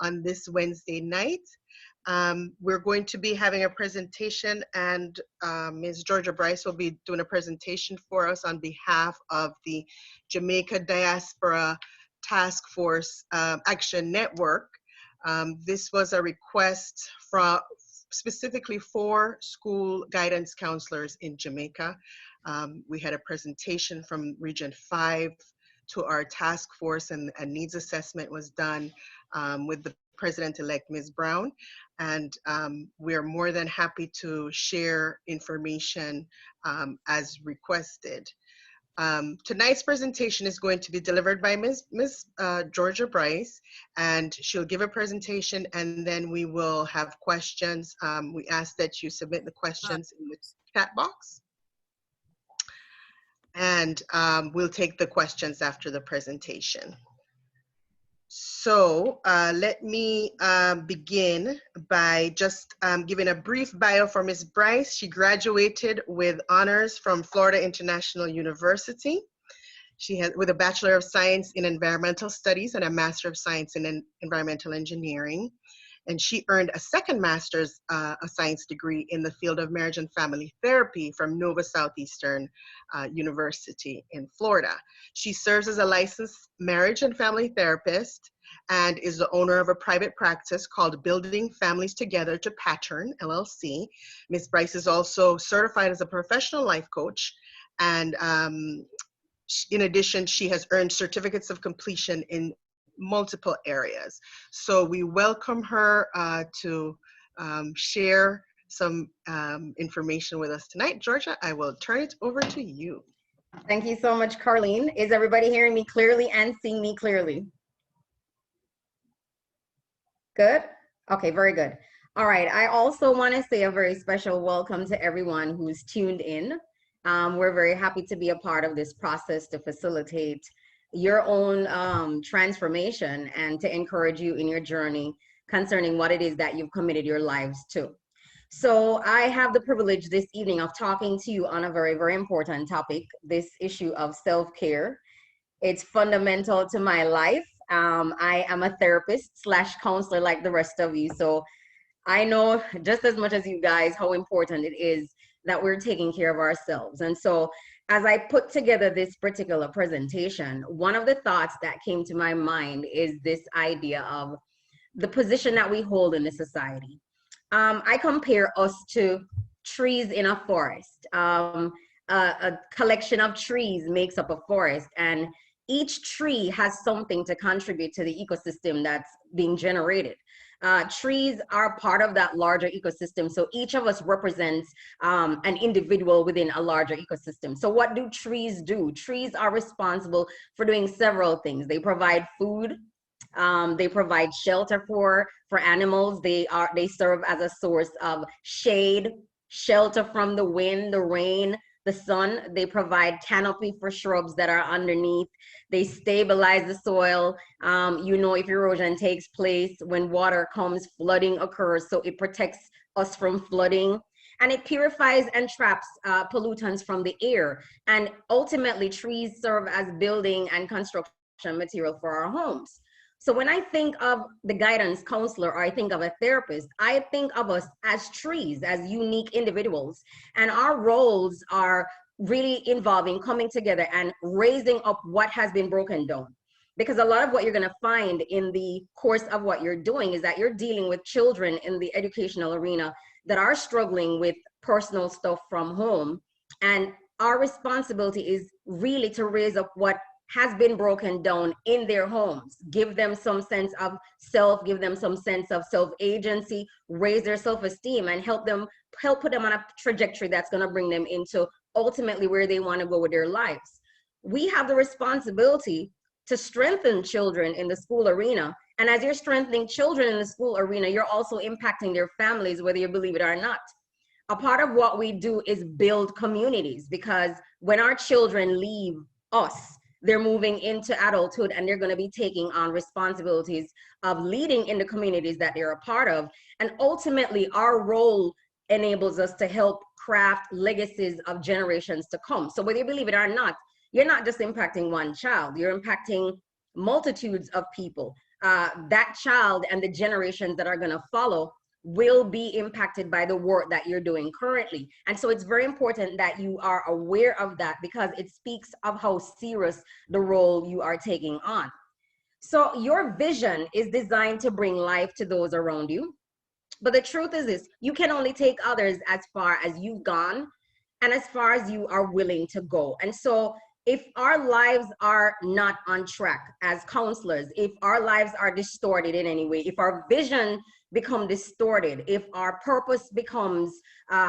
on this Wednesday night. We're going to be having a presentation, and Ms. Georgia Bryce will be doing a presentation for us on behalf of the Jamaica Diaspora Task Force Action Network. This was a request from specifically for school guidance counselors in Jamaica. We had a presentation from Region 5 to our task force, and a needs assessment was done with the President-elect, Ms. Brown. And we're more than happy to share information as requested. Tonight's presentation is going to be delivered by Ms. Georgia Bryce, and she'll give a presentation, and then we will have questions. We ask that you submit the questions in the chat box, and we'll take the questions after the presentation. So let me begin by just giving a brief bio for Ms. Bryce. She graduated with honors from Florida International University. She has with a Bachelor of Science in Environmental Studies and a Master of Science in Environmental Engineering. And she earned a second Master's of Science degree in the field of marriage and family therapy from Nova Southeastern University in Florida. She serves as a licensed marriage and family therapist and is the owner of a private practice called Building Families Together to Pattern, LLC. Ms. Bryce is also certified as a professional life coach, and in addition, she has earned certificates of completion in multiple areas. So we welcome her to share some information with us tonight. Georgia, I will turn it over to you. Thank you so much, Carlene. Is everybody hearing me clearly and seeing me clearly? Good? Okay, very good. All right, I also want to say a very special welcome to everyone who's tuned in. We're very happy to be a part of this process to facilitate your own transformation and to encourage you in your journey concerning what it is that you've committed your lives to. So I have the privilege this evening of talking to you on a very, very important topic, this issue of self-care. It's fundamental to my life. I am a therapist / counselor like the rest of you. So I know just as much as you guys how important it is that we're taking care of ourselves. And so as I put together this particular presentation, one of the thoughts that came to my mind is this idea of the position that we hold in the society. I compare us to trees in a forest. A collection of trees makes up a forest, and each tree has something to contribute to the ecosystem that's being generated. Trees are part of that larger ecosystem. So each of us represents an individual within a larger ecosystem. So what do trees do? Trees are responsible for doing several things. They provide food. They provide shelter for animals. They serve as a source of shade, shelter from the wind, the rain, the sun. They provide canopy for shrubs that are underneath. They stabilize the soil. You know, if erosion takes place, when water comes, flooding occurs, so it protects us from flooding. And it purifies and traps pollutants from the air. And ultimately, trees serve as building and construction material for our homes. So when I think of the guidance counselor, or I think of a therapist, I think of us as trees, as unique individuals. And our roles are really involving coming together and raising up what has been broken down. Because a lot of what you're going to find in the course of what you're doing is that you're dealing with children in the educational arena that are struggling with personal stuff from home. And our responsibility is really to raise up what has been broken down in their homes, give them some sense of self, give them some sense of self-agency, raise their self-esteem, and help put them on a trajectory that's going to bring them into ultimately where they want to go with their lives. We have the responsibility to strengthen children in the school arena. And as you're strengthening children in the school arena, you're also impacting their families, whether you believe it or not. A part of what we do is build communities, because when our children leave us, they're moving into adulthood and they're going to be taking on responsibilities of leading in the communities that they're a part of. And ultimately, our role enables us to help craft legacies of generations to come. So whether you believe it or not, you're not just impacting one child, you're impacting multitudes of people. that child and the generations that are going to follow will be impacted by the work that you're doing currently. And so it's very important that you are aware of that, because it speaks of how serious the role you are taking on. So your vision is designed to bring life to those around you. But the truth is this: you can only take others as far as you've gone and as far as you are willing to go. And so if our lives are not on track as counselors, if our lives are distorted in any way, if our vision become distorted, if our purpose becomes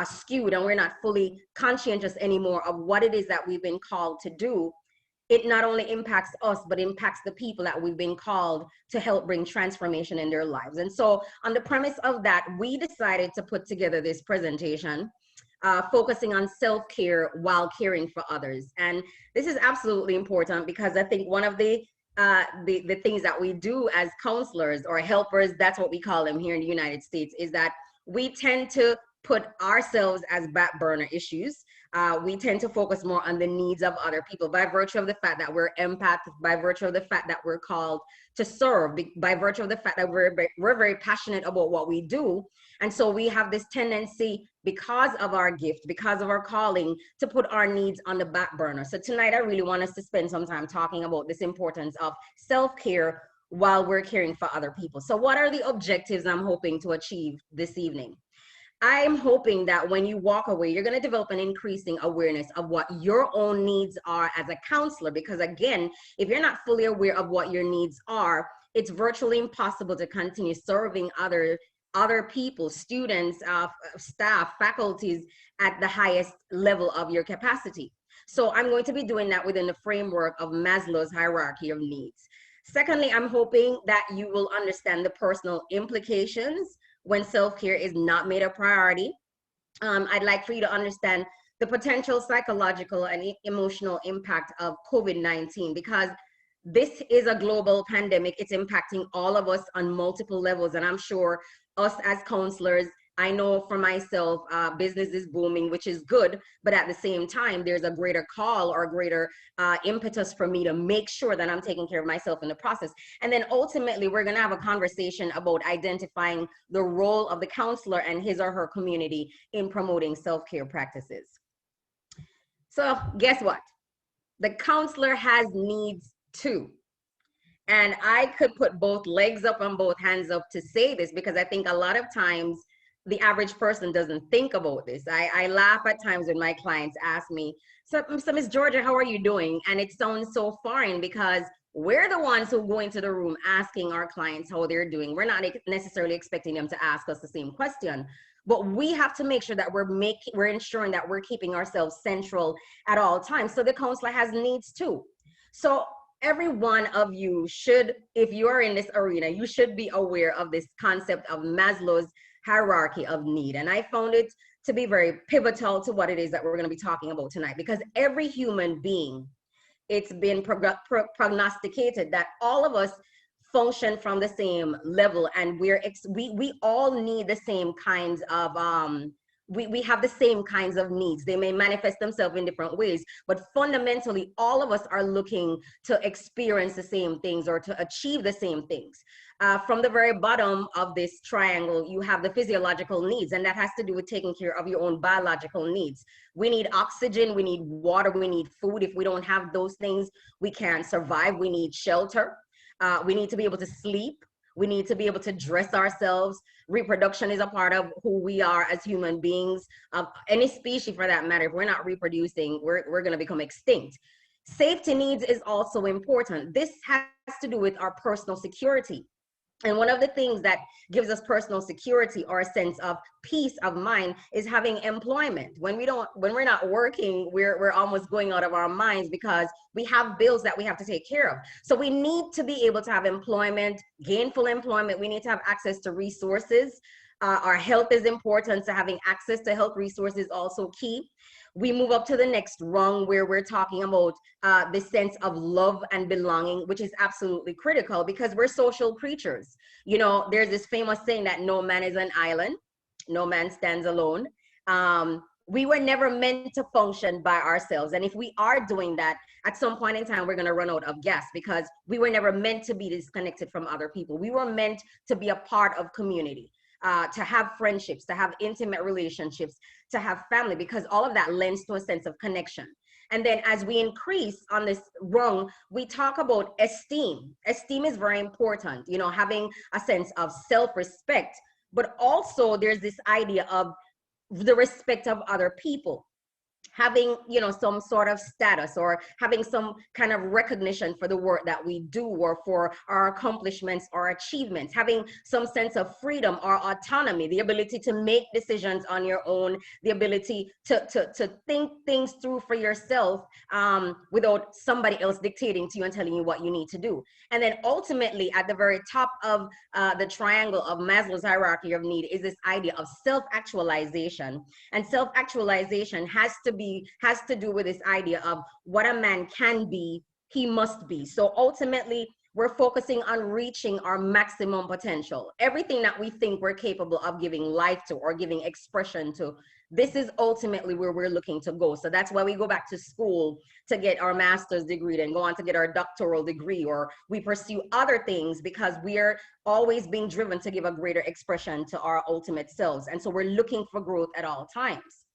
skewed and we're not fully conscientious anymore of what it is that we've been called to do, it not only impacts us, but impacts the people that we've been called to help bring transformation in their lives. And so on the premise of that, we decided to put together this presentation focusing on self-care while caring for others. And this is absolutely important, because I think one of the things that we do as counselors or helpers, that's what we call them here in the United States, is that we tend to put ourselves as back burner issues. We tend to focus more on the needs of other people by virtue of the fact that we're empath, by virtue of the fact that we're called to serve, by virtue of the fact that we're very passionate about what we do. And so we have this tendency, because of our gift, because of our calling, to put our needs on the back burner. So tonight, I really want us to spend some time talking about this importance of self-care while we're caring for other people. So what are the objectives I'm hoping to achieve this evening? I'm hoping that when you walk away, you're going to develop an increasing awareness of what your own needs are as a counselor. Because again, if you're not fully aware of what your needs are, it's virtually impossible to continue serving other people, students, staff, faculties at the highest level of your capacity. So I'm going to be doing that within the framework of Maslow's hierarchy of needs. Secondly, I'm hoping that you will understand the personal implications when self-care is not made a priority. I'd like for you to understand the potential psychological and emotional impact of COVID-19, because this is a global pandemic. It's impacting all of us on multiple levels. And I'm sure us as counselors, I know for myself, business is booming, which is good, but at the same time, there's a greater call or a greater impetus for me to make sure that I'm taking care of myself in the process. And then ultimately, we're gonna have a conversation about identifying the role of the counselor and his or her community in promoting self-care practices. So guess what? The counselor has needs too. And I could put both legs up and both hands up to say this, because I think a lot of times the average person doesn't think about this. I laugh at times when my clients ask me, so Miss Georgia, how are you doing? And it sounds so foreign, because we're the ones who go into the room asking our clients how they're doing. We're not necessarily expecting them to ask us the same question, but we have to make sure that we're ensuring that we're keeping ourselves central at all times. So the counselor has needs too. So every one of you should, if you are in this arena, you should be aware of this concept of Maslow's hierarchy of need. And I found it to be very pivotal to what it is that we're going to be talking about tonight, because every human being, it's been prognosticated that all of us function from the same level, and we all need the same kinds of we have the same kinds of needs. They may manifest themselves in different ways, but fundamentally, all of us are looking to experience the same things or to achieve the same things. From the very bottom of this triangle, you have the physiological needs, and that has to do with taking care of your own biological needs. We need oxygen, we need water, we need food. If we don't have those things, we can't survive. We need shelter. We need to be able to sleep. We need to be able to dress ourselves. Reproduction is a part of who we are as human beings, of any species for that matter. If we're not reproducing, we're going to become extinct. Safety needs is also important. This has to do with our personal security. And one of the things that gives us personal security or a sense of peace of mind is having employment. When we're not working, we're almost going out of our minds, because we have bills that we have to take care of. So we need to be able to have employment, gainful employment. We need to have access to resources. Our health is important, so having access to health resources is also key. We move up to the next rung, where we're talking about the sense of love and belonging, which is absolutely critical, because we're social creatures. You know, there's this famous saying that no man is an island, no man stands alone. We were never meant to function by ourselves. And if we are doing that, at some point in time, we're going to run out of gas, because we were never meant to be disconnected from other people. We were meant to be a part of community, to have friendships, to have intimate relationships, to have family, because all of that lends to a sense of connection. And then as we increase on this rung, we talk about esteem. Esteem is very important, you know, having a sense of self-respect, but also there's this idea of the respect of other people, having, you know, some sort of status, or having some kind of recognition for the work that we do, or for our accomplishments or achievements, having some sense of freedom or autonomy, the ability to make decisions on your own, the ability to think things through for yourself, without somebody else dictating to you and telling you what you need to do. And then ultimately, at the very top of the triangle of Maslow's hierarchy of need is this idea of self-actualization. And self-actualization has to do with this idea of what a man can be, he must be. So ultimately, we're focusing on reaching our maximum potential. Everything that we think we're capable of giving life to or giving expression to, this is ultimately where we're looking to go. So that's why we go back to school to get our master's degree, then go on to get our doctoral degree, or we pursue other things, because we are always being driven to give a greater expression to our ultimate selves. And so we're looking for growth at all times.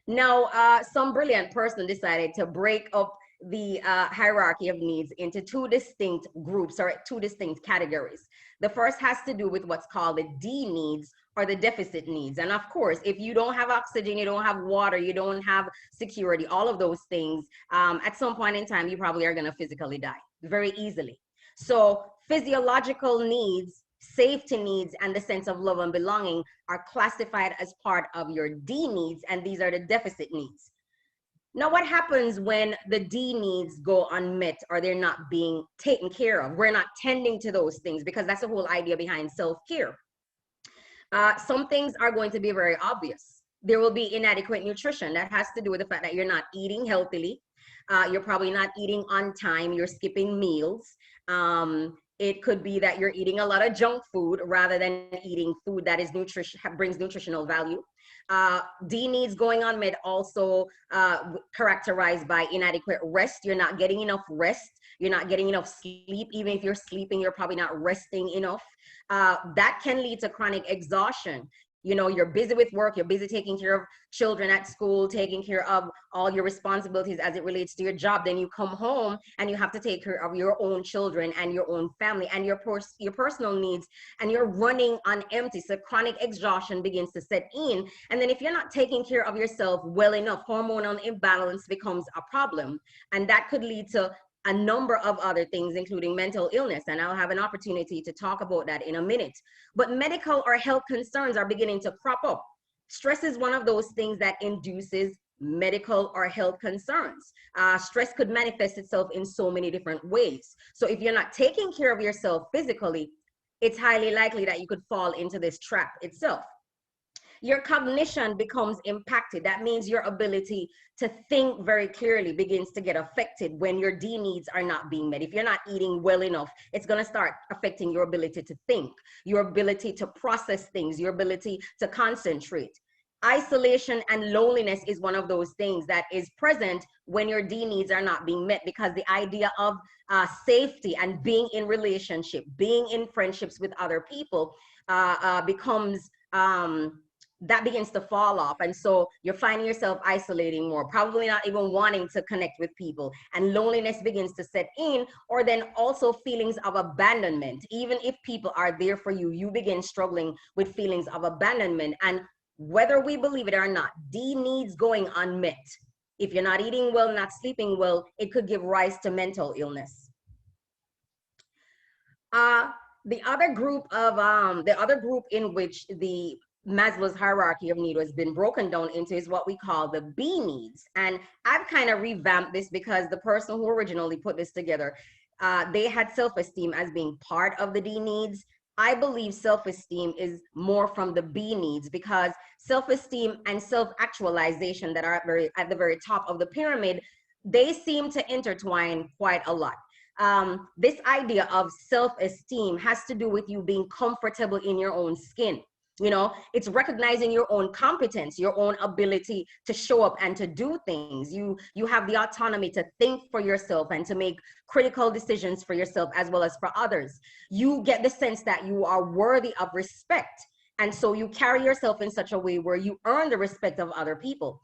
Now, some brilliant person decided to break up the hierarchy of needs into two distinct groups, or two distinct categories. The first has to do with what's called the D needs, or the deficit needs. And of course, if you don't have oxygen, you don't have water, you don't have security, all of those things, at some point in time, you probably are going to physically die very easily. So physiological needs, safety needs, and the sense of love and belonging are classified as part of your D needs, and these are the deficit needs. Now, what happens when the D needs go unmet, or they're not being taken care of? We're not tending to those things, because that's the whole idea behind self-care. Some things are going to be very obvious. There will be inadequate nutrition. That has to do with the fact that you're not eating healthily. You're probably not eating on time. You're skipping meals. It could be that you're eating a lot of junk food rather than eating food that is brings nutritional value. D needs going unmet, also characterized by inadequate rest. You're not getting enough rest. You're not getting enough sleep. Even if you're sleeping, you're probably not resting enough. That can lead to chronic exhaustion. You know, you're busy with work, you're busy taking care of children at school, taking care of all your responsibilities as it relates to your job. Then you come home and you have to take care of your own children and your own family and your personal needs, and you're running on empty. So chronic exhaustion begins to set in. And then if you're not taking care of yourself well enough, hormonal imbalance becomes a problem. And that could lead to a number of other things, including mental illness. And I'll have an opportunity to talk about that in a minute. But medical or health concerns are beginning to crop up. Stress is one of those things that induces medical or health concerns. Stress could manifest itself in so many different ways. So if you're not taking care of yourself physically, it's highly likely that you could fall into this trap itself. Your cognition becomes impacted. That means your ability to think very clearly begins to get affected when your D needs are not being met. If you're not eating well enough, it's going to start affecting your ability to think, your ability to process things, your ability to concentrate. Isolation and loneliness is one of those things that is present when your D needs are not being met, because the idea of safety and being in relationship, being in friendships with other people becomes that begins to fall off. And so you're finding yourself isolating more, probably not even wanting to connect with people, and loneliness begins to set in. Or then also feelings of abandonment. Even if people are there for you, you begin struggling with feelings of abandonment. And whether we believe it or not, D needs going unmet, if you're not eating well, not sleeping well, it could give rise to mental illness. The other group in which the Maslow's hierarchy of need has been broken down into is what we call the B needs. And I've kind of revamped this because the person who originally put this together, they had self-esteem as being part of the D needs. I believe self-esteem is more from the B needs, because self-esteem and self-actualization that are at the very top of the pyramid, they seem to intertwine quite a lot. This idea of self-esteem has to do with you being comfortable in your own skin. You know, it's recognizing your own competence, your own ability to show up and to do things. You have the autonomy to think for yourself and to make critical decisions for yourself as well as for others. You get the sense that you are worthy of respect. And so you carry yourself in such a way where you earn the respect of other people.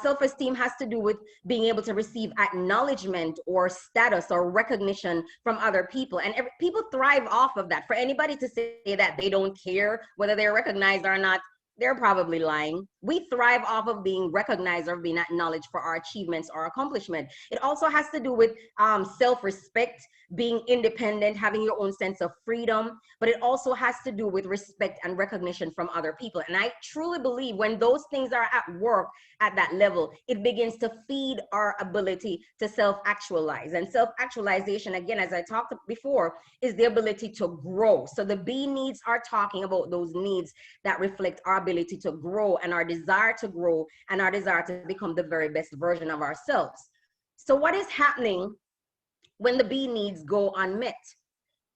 Self-esteem has to do with being able to receive acknowledgement or status or recognition from other people. And people thrive off of that. For anybody to say that they don't care whether they're recognized or not, they're probably lying. We thrive off of being recognized or being acknowledged for our achievements or accomplishment. It also has to do with self-respect, being independent, having your own sense of freedom, but it also has to do with respect and recognition from other people. And I truly believe when those things are at work at that level, it begins to feed our ability to self-actualize. And self-actualization, again, as I talked before, is the ability to grow. So the B needs are talking about those needs that reflect our ability to grow and our desire to grow and our desire to become the very best version of ourselves. So what is happening when the B needs go unmet?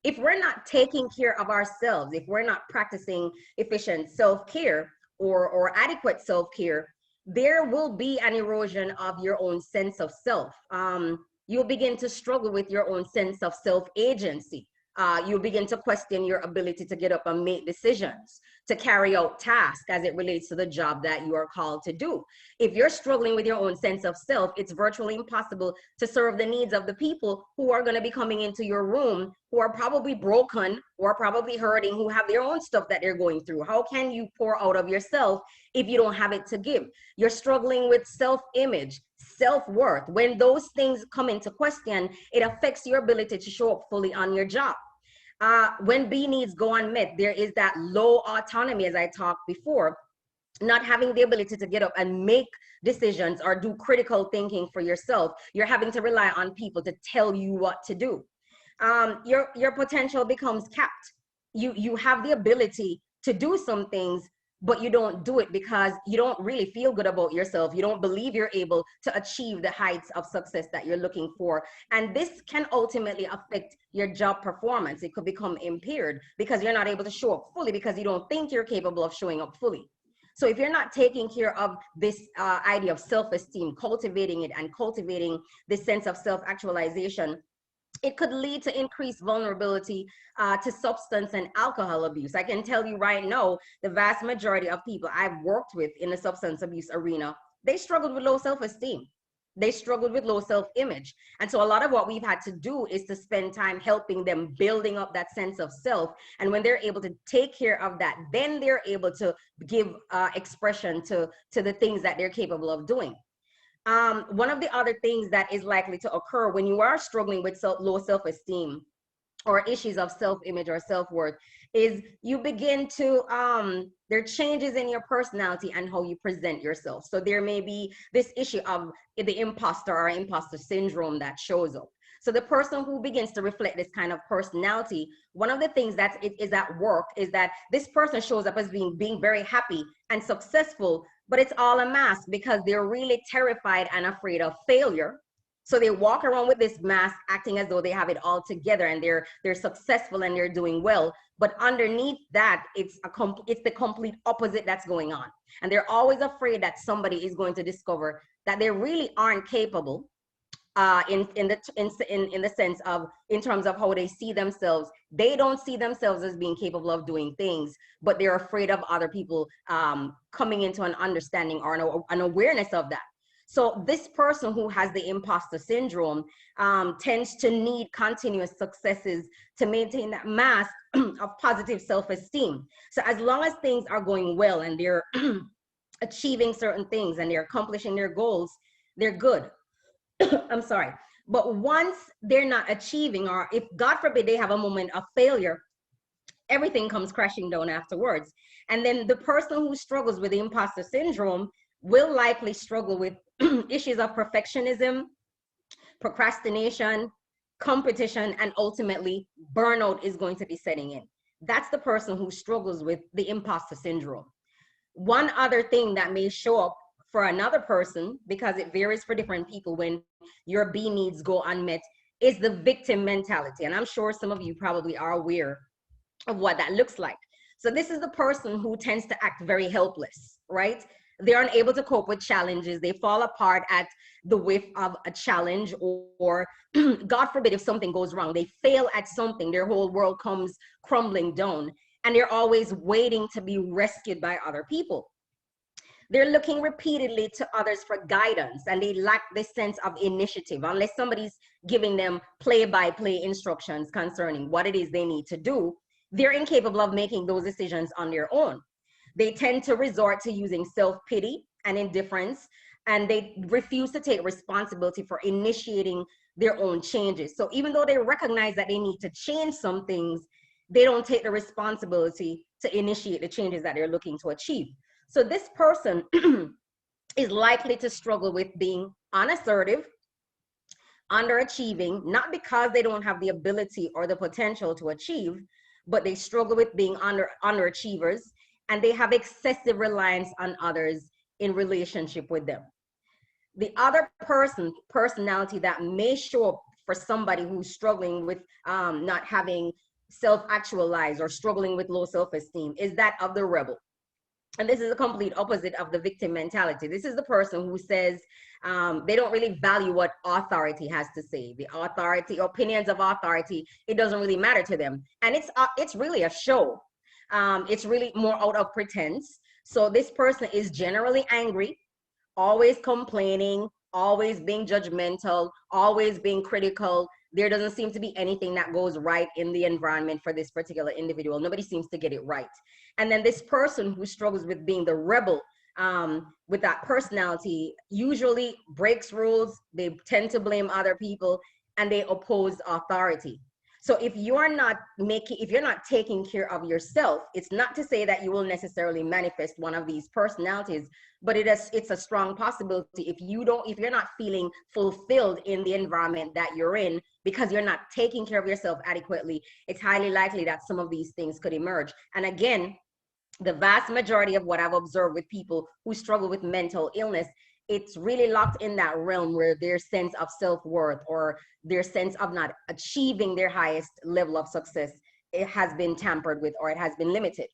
If we're not taking care of ourselves, if we're not practicing efficient self-care or adequate self-care, there will be an erosion of your own sense of self. You'll begin to struggle with your own sense of self-agency. You'll begin to question your ability to get up and make decisions, to carry out tasks as it relates to the job that you are called to do. If you're struggling with your own sense of self, it's virtually impossible to serve the needs of the people who are going to be coming into your room, who are probably broken or probably hurting, who have their own stuff that they're going through. How can you pour out of yourself if you don't have it to give? You're struggling with self-image, self-worth. When those things come into question, it affects your ability to show up fully on your job. When B needs go unmet, there is that low autonomy, as I talked before, not having the ability to get up and make decisions or do critical thinking for yourself. You're having to rely on people to tell you what to do. Your potential becomes capped. You have the ability to do some things, but you don't do it because you don't really feel good about yourself. You don't believe you're able to achieve the heights of success that you're looking for. And this can ultimately affect your job performance. It could become impaired because you're not able to show up fully because you don't think you're capable of showing up fully. So if you're not taking care of this idea of self-esteem, cultivating it and cultivating this sense of self-actualization, it could lead to increased vulnerability to substance and alcohol abuse. I can tell you right now, the vast majority of people I've worked with in the substance abuse arena, they struggled with low self-esteem. They struggled with low self-image. And so a lot of what we've had to do is to spend time helping them building up that sense of self. And when they're able to take care of that, then they're able to give expression to the things that they're capable of doing. One of the other things that is likely to occur when you are struggling with low self-esteem or issues of self-image or self-worth is you begin to, there are changes in your personality and how you present yourself. So there may be this issue of the imposter or imposter syndrome that shows up. So the person who begins to reflect this kind of personality, one of the things that is at work is that this person shows up as being very happy and successful, but it's all a mask because they're really terrified and afraid of failure. So they walk around with this mask acting as though they have it all together and they're successful and they're doing well. But underneath that, it's the complete opposite that's going on. And they're always afraid that somebody is going to discover that they really aren't capable in the sense of, in terms of how they see themselves. They don't see themselves as being capable of doing things, but they're afraid of other people coming into an understanding or an awareness of that. So this person who has the imposter syndrome tends to need continuous successes to maintain that mask of positive self-esteem. So as long as things are going well and they're achieving certain things and they're accomplishing their goals, they're good. I'm sorry. But once they're not achieving, or if God forbid they have a moment of failure, everything comes crashing down afterwards. And then the person who struggles with the imposter syndrome will likely struggle with issues of perfectionism, procrastination, competition, and ultimately burnout is going to be setting in. That's the person who struggles with the imposter syndrome. One other thing that may show up for another person, because it varies for different people when your B needs go unmet, is the victim mentality. And I'm sure some of you probably are aware of what that looks like. So this is the person who tends to act very helpless, right? They're unable to cope with challenges. They fall apart at the whiff of a challenge, or God forbid, if something goes wrong, they fail at something, their whole world comes crumbling down, and they're always waiting to be rescued by other people. They're looking repeatedly to others for guidance, and they lack this sense of initiative unless somebody's giving them play-by-play instructions concerning what it is they need to do. They're incapable of making those decisions on their own. They tend to resort to using self-pity and indifference, and they refuse to take responsibility for initiating their own changes. So even though they recognize that they need to change some things, they don't take the responsibility to initiate the changes that they're looking to achieve. So this person is likely to struggle with being unassertive, underachieving, not because they don't have the ability or the potential to achieve, but they struggle with being underachievers, and they have excessive reliance on others in relationship with them. The other personality that may show up for somebody who's struggling with not having self-actualized or struggling with low self-esteem is that of the rebel. And this is a complete opposite of the victim mentality. This is the person who says they don't really value what authority has to say. The authority, opinions of authority, it doesn't really matter to them. And it's really a show. It's really more out of pretense. So this person is generally angry, always complaining, always being judgmental, always being critical. There doesn't seem to be anything that goes right in the environment for this particular individual. Nobody seems to get it right. And then this person who struggles with being the rebel, with that personality, usually breaks rules. They tend to blame other people, and they oppose authority. So if you're not taking care of yourself, it's not to say that you will necessarily manifest one of these personalities, but it's a strong possibility if you're not feeling fulfilled in the environment that you're in because you're not taking care of yourself adequately. It's highly likely that some of these things could emerge. And again, the vast majority of what I've observed with people who struggle with mental illness, it's really locked in that realm where their sense of self-worth or their sense of not achieving their highest level of success, it has been tampered with or it has been limited.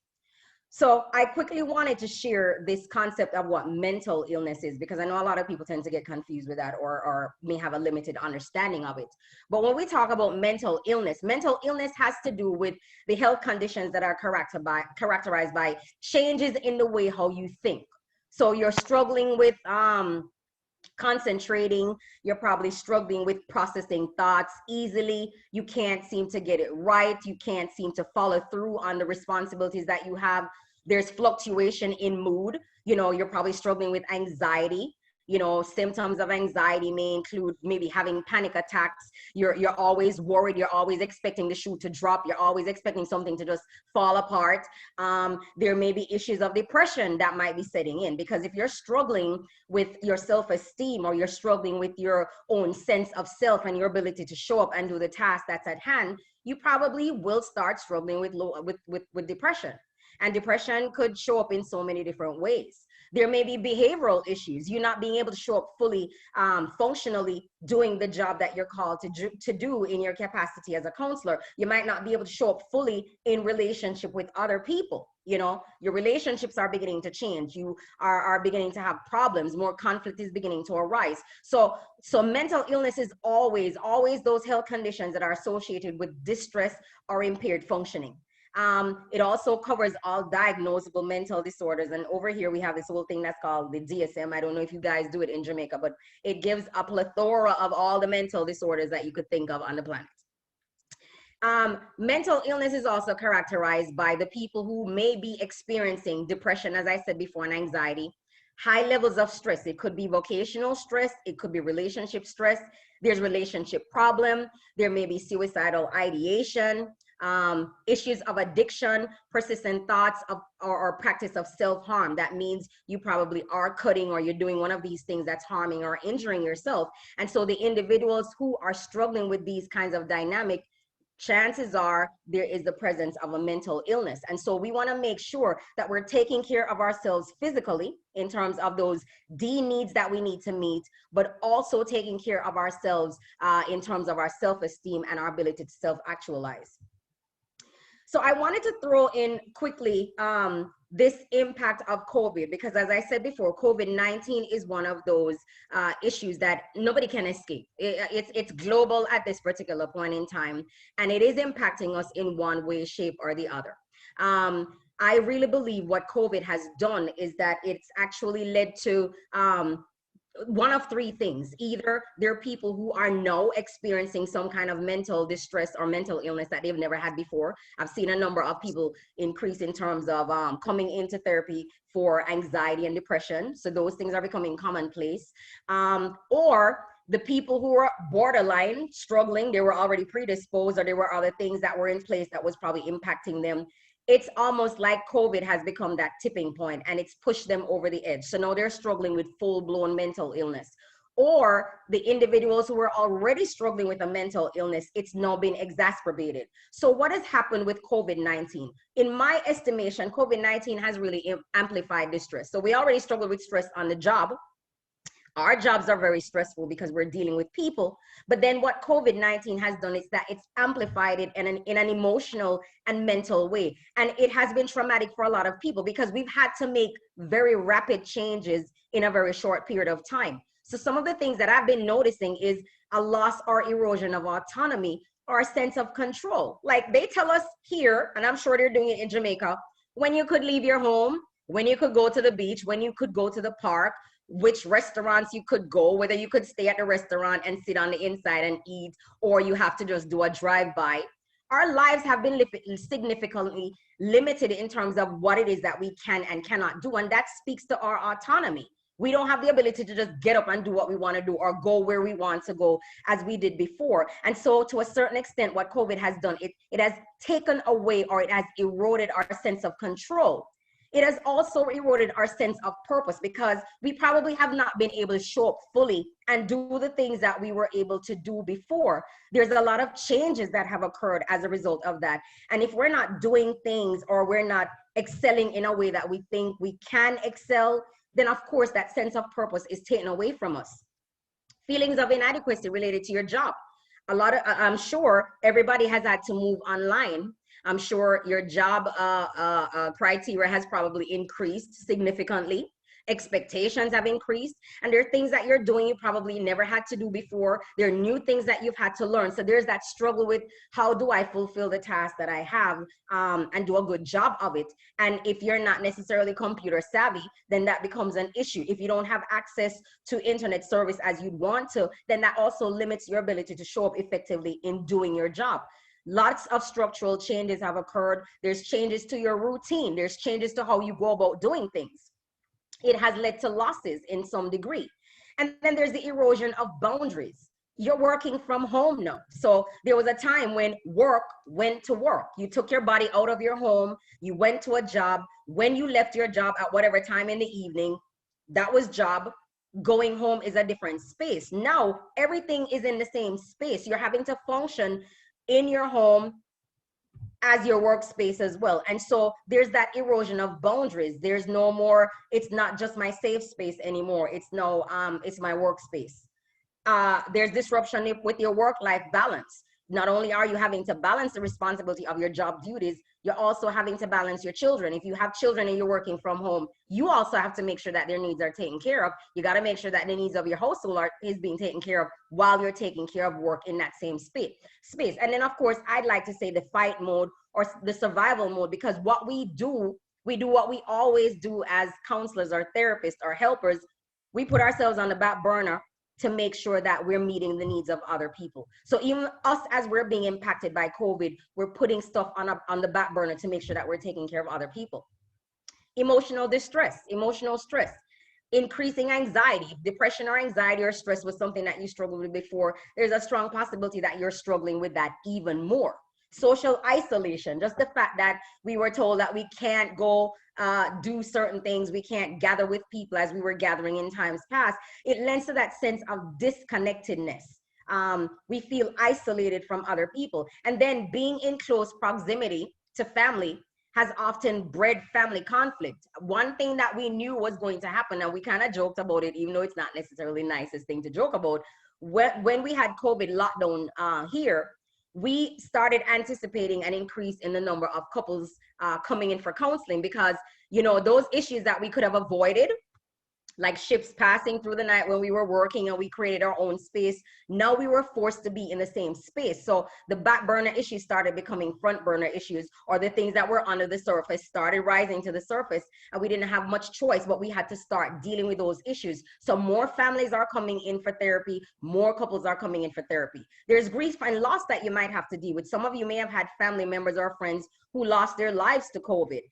So I quickly wanted to share this concept of what mental illness is, because I know a lot of people tend to get confused with that or may have a limited understanding of it. But when we talk about mental illness has to do with the health conditions that are characterized by changes in the way how you think. So you're struggling with concentrating, you're probably struggling with processing thoughts easily, you can't seem to get it right, you can't seem to follow through on the responsibilities that you have. There's fluctuation in mood. You're probably struggling with anxiety. Symptoms of anxiety may include maybe having panic attacks. You're always worried. You're always expecting the shoe to drop. You're always expecting something to just fall apart. There may be issues of depression that might be setting in, because if you're struggling with your self-esteem or you're struggling with your own sense of self and your ability to show up and do the task that's at hand, you probably will start struggling with depression. And depression could show up in so many different ways. There may be behavioral issues, you not being able to show up fully functionally doing the job that you're called to do in your capacity as a counselor. You might not be able to show up fully in relationship with other people. Your relationships are beginning to change. You are beginning to have problems. More conflict is beginning to arise. So mental illness is always those health conditions that are associated with distress or impaired functioning. It also covers all diagnosable mental disorders. And over here, we have this whole thing that's called the DSM. I don't know if you guys do it in Jamaica, but it gives a plethora of all the mental disorders that you could think of on the planet. Mental illness is also characterized by the people who may be experiencing depression, as I said before, and anxiety, high levels of stress. It could be vocational stress. It could be relationship stress. There's relationship problem. There may be suicidal ideation. Issues of addiction, persistent thoughts of or practice of self-harm. That means you probably are cutting or you're doing one of these things that's harming or injuring yourself. And so the individuals who are struggling with these kinds of dynamic, chances are there is the presence of a mental illness. And so we want to make sure that we're taking care of ourselves physically in terms of those D needs that we need to meet, but also taking care of ourselves in terms of our self-esteem and our ability to self-actualize. So I wanted to throw in quickly this impact of COVID, because as I said before, COVID-19 is one of those issues that nobody can escape. It's global at this particular point in time, and it is impacting us in one way, shape, or the other. I really believe what COVID has done is that it's actually led to one of three things. Either there are people who are now experiencing some kind of mental distress or mental illness that they've never had before. I've seen a number of people increase in terms of coming into therapy for anxiety and depression. So those things are becoming commonplace. Or the people who are borderline struggling, they were already predisposed, or there were other things that were in place that was probably impacting them. It's almost like COVID has become that tipping point, and it's pushed them over the edge. So now they're struggling with full-blown mental illness. Or the individuals who were already struggling with a mental illness, it's now been exacerbated. So what has happened with COVID-19? In my estimation, COVID-19 has really amplified this stress. So we already struggle with stress on the job. Our jobs are very stressful because we're dealing with people. But then what COVID-19 has done is that it's amplified it in an emotional and mental way. And it has been traumatic for a lot of people because we've had to make very rapid changes in a very short period of time. So some of the things that I've been noticing is a loss or erosion of autonomy or a sense of control. Like they tell us here, and I'm sure they're doing it in Jamaica, when you could leave your home, when you could go to the beach, when you could go to the park, which restaurants you could go, whether you could stay at the restaurant and sit on the inside and eat, or you have to just do a drive-by. Our lives have been significantly limited in terms of what it is that we can and cannot do. And that speaks to our autonomy. We don't have the ability to just get up and do what we want to do or go where we want to go as we did before. And so to a certain extent, what COVID has done, it has taken away, or it has eroded our sense of control. It has also eroded our sense of purpose because we probably have not been able to show up fully and do the things that we were able to do before. There's a lot of changes that have occurred as a result of that. And if we're not doing things, or we're not excelling in a way that we think we can excel, then of course that sense of purpose is taken away from us. Feelings of inadequacy related to your job. I'm sure everybody has had to move online. I'm sure your job criteria has probably increased significantly. Expectations have increased, and there are things that you're doing you probably never had to do before. There are new things that you've had to learn. So there's that struggle with, how do I fulfill the task that I have and do a good job of it? And if you're not necessarily computer savvy, then that becomes an issue. If you don't have access to internet service as you'd want to, then that also limits your ability to show up effectively in doing your job. Lots of structural changes have occurred. There's changes to your routine. There's changes to how you go about doing things. It has led to losses in some degree. And then there's the erosion of boundaries. You're working from home now. So there was a time when work went to work. You took your body out of your home. You went to a job. When you left your job at whatever time in the evening, that was job. Going home is a different space. Now everything is in the same space. You're having to function in your home as your workspace as well. And so there's that erosion of boundaries. There's no more, it's not just my safe space anymore. It's no, it's my workspace. There's disruption with your work-life balance. Not only are you having to balance the responsibility of your job duties, you're also having to balance your children. If you have children and you're working from home, you also have to make sure that their needs are taken care of. You got to make sure that the needs of your household is being taken care of while you're taking care of work in that same space. And then of course, I'd like to say the fight mode or the survival mode, because what we do what we always do as counselors or therapists or helpers. We put ourselves on the back burner to make sure that we're meeting the needs of other people. So even us, as we're being impacted by COVID, we're putting stuff on the back burner to make sure that we're taking care of other people. Emotional distress, emotional stress, increasing anxiety. Depression or anxiety or stress was something that you struggled with before. There's a strong possibility that you're struggling with that even more. Social isolation, just the fact that we were told that we can't go do certain things, we can't gather with people as we were gathering in times past, it lends to that sense of disconnectedness. We feel isolated from other people. And then being in close proximity to family has often bred family conflict. One thing that we knew was going to happen, and we kind of joked about it, even though it's not necessarily the nicest thing to joke about, when we had COVID lockdown here, we started anticipating an increase in the number of couples coming in for counseling, because, you know, those issues that we could have avoided, like ships passing through the night when we were working and we created our own space, now we were forced to be in the same space. So the back burner issues started becoming front burner issues, or the things that were under the surface started rising to the surface, and we didn't have much choice, but we had to start dealing with those issues. So more families are coming in for therapy, more couples are coming in for therapy. There's grief and loss that you might have to deal with. Some of you may have had family members or friends who lost their lives to COVID.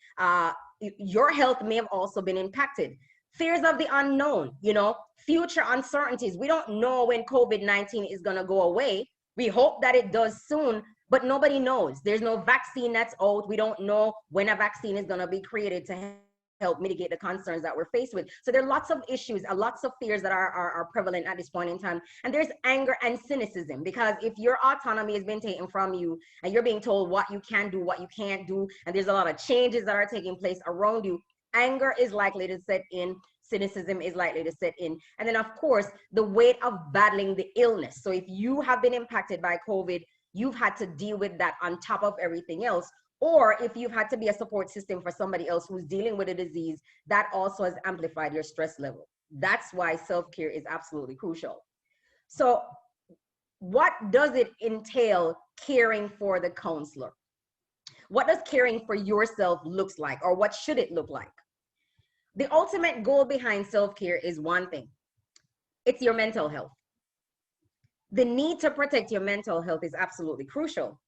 Your health may have also been impacted. Fears of the unknown, you know, future uncertainties. We don't know when COVID-19 is going to go away. We hope that it does soon, but nobody knows. There's no vaccine that's out. We don't know when a vaccine is going to be created to help mitigate the concerns that we're faced with. So there are lots of issues, lots of fears that are prevalent at this point in time. And there's anger and cynicism, because if your autonomy has been taken from you and you're being told what you can do, what you can't do, and there's a lot of changes that are taking place around you, anger is likely to set in, cynicism is likely to set in. And then, of course, the weight of battling the illness. So if you have been impacted by COVID, you've had to deal with that on top of everything else. Or if you've had to be a support system for somebody else who's dealing with a disease, that also has amplified your stress level. That's why self-care is absolutely crucial. So what does it entail caring for the counselor? What does caring for yourself looks like, or what should it look like? The ultimate goal behind self-care is one thing. It's your mental health. The need to protect your mental health is absolutely crucial,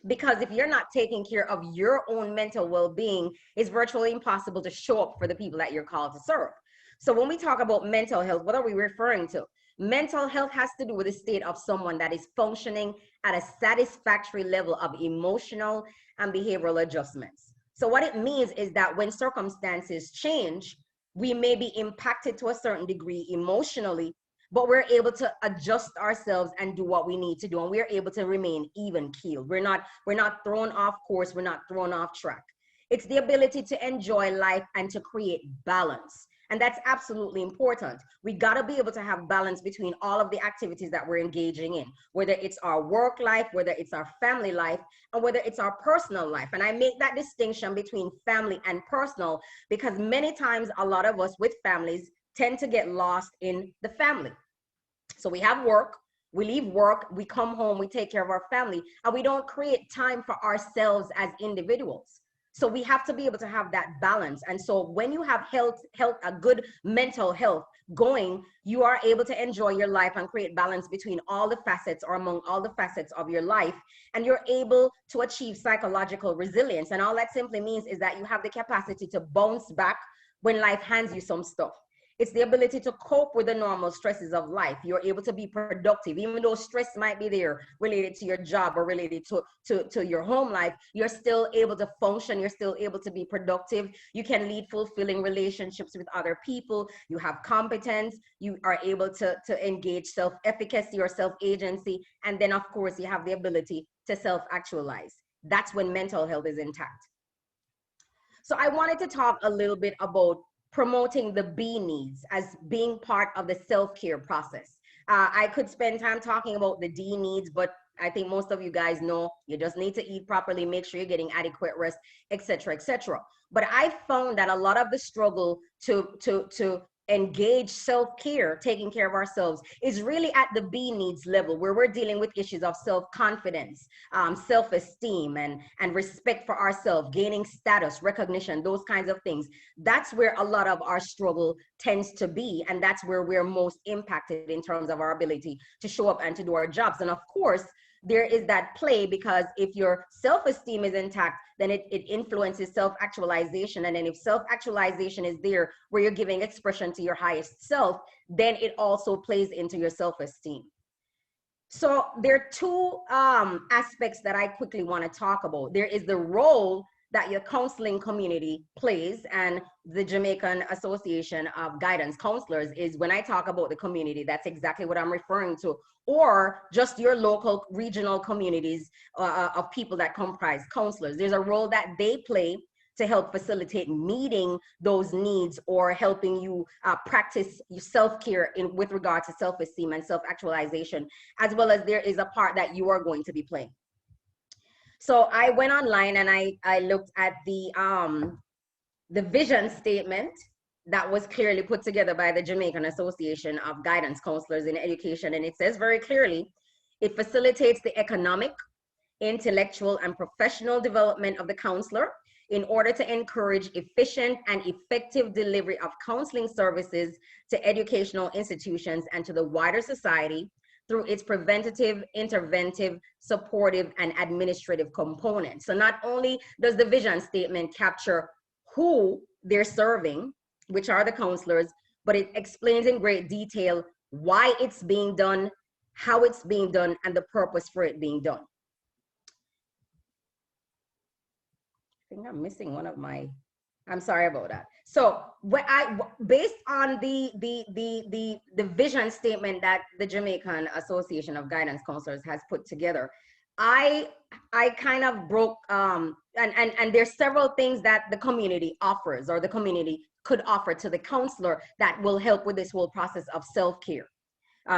because if you're not taking care of your own mental well-being, it's virtually impossible to show up for the people that you're called to serve. So when we talk about mental health, what are we referring to? Mental health has to do with the state of someone that is functioning at a satisfactory level of emotional and behavioral adjustments. So what it means is that when circumstances change, we may be impacted to a certain degree emotionally, but we're able to adjust ourselves and do what we need to do. And we're able to remain even keeled. We're not thrown off course. We're not thrown off track. It's the ability to enjoy life and to create balance. And that's absolutely important. We got to be able to have balance between all of the activities that we're engaging in, whether it's our work life, whether it's our family life, and whether it's our personal life. And I make that distinction between family and personal, because many times a lot of us with families tend to get lost in the family. So we have work, we leave work, we come home, we take care of our family, and we don't create time for ourselves as individuals. So we have to be able to have that balance. And so when you have a good mental health going, you are able to enjoy your life and create balance between all the facets, or among all the facets of your life. And you're able to achieve psychological resilience. And all that simply means is that you have the capacity to bounce back when life hands you some stuff. It's the ability to cope with the normal stresses of life. You're able to be productive, even though stress might be there related to your job or related to your home life. You're still able to function. You're still able to be productive. You can lead fulfilling relationships with other people. You have competence. You are able to engage self-efficacy or self-agency. And then, of course, you have the ability to self-actualize. That's when mental health is intact. So I wanted to talk a little bit about promoting the B needs as being part of the self-care process. I could spend time talking about the D needs, but I think most of you guys know you just need to eat properly, make sure you're getting adequate rest, etc., etc. But I found that a lot of the struggle to engage self-care, taking care of ourselves, is really at the B needs level, where we're dealing with issues of self-confidence, self-esteem, and respect for ourselves, gaining status, recognition, those kinds of things. That's where a lot of our struggle tends to be, and that's where we're most impacted in terms of our ability to show up and to do our jobs. And of course, there is that play, because if your self-esteem is intact, then it influences self-actualization. And then if self-actualization is there, where you're giving expression to your highest self, then it also plays into your self-esteem. So there are two aspects that I quickly want to talk about. There is the role that your counseling community plays, and the Jamaican Association of Guidance Counselors is, when I talk about the community, that's exactly what I'm referring to, or just your local regional communities of people that comprise counselors. There's a role that they play to help facilitate meeting those needs, or helping you practice your self-care with regard to self-esteem and self-actualization, as well as there is a part that you are going to be playing. So I went online and I looked at the vision statement that was clearly put together by the Jamaican Association of Guidance Counselors in Education. And it says very clearly, it facilitates the economic, intellectual, and professional development of the counselor in order to encourage efficient and effective delivery of counseling services to educational institutions and to the wider society through its preventative, interventive, supportive, and administrative components. So not only does the vision statement capture who they're serving, which are the counselors, but it explains in great detail why it's being done, how it's being done, and the purpose for it being done. I think I'm missing one of my, I'm sorry about that. So based on the vision statement that the Jamaican Association of Guidance Counselors has put together, I kind of broke, and there's several things that the community offers, or the community could offer to the counselor, that will help with this whole process of self-care,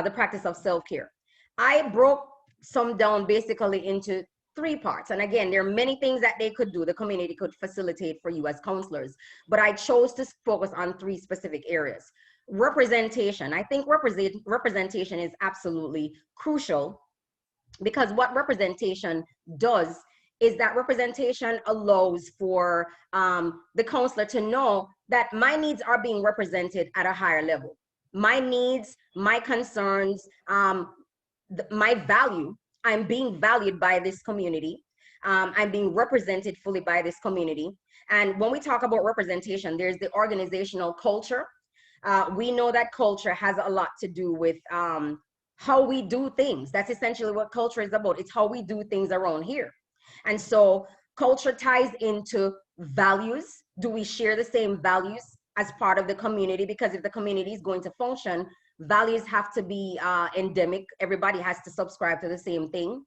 the practice of self-care. I broke some down basically into 3 parts. And again, there are many things that they could do, the community could facilitate for you as counselors, but I chose to focus on 3 specific areas. Representation. I think representation is absolutely crucial, because what representation does is that representation allows for the counselor to know that my needs are being represented at a higher level. My needs, my concerns, my value, I'm being valued by this community. I'm being represented fully by this community. And when we talk about representation, there's the organizational culture. We know that culture has a lot to do with how we do things. That's essentially what culture is about. It's how we do things around here. And so culture ties into values. Do we share the same values as part of the community? Because if the community is going to function, values have to be endemic. Everybody has to subscribe to the same thing.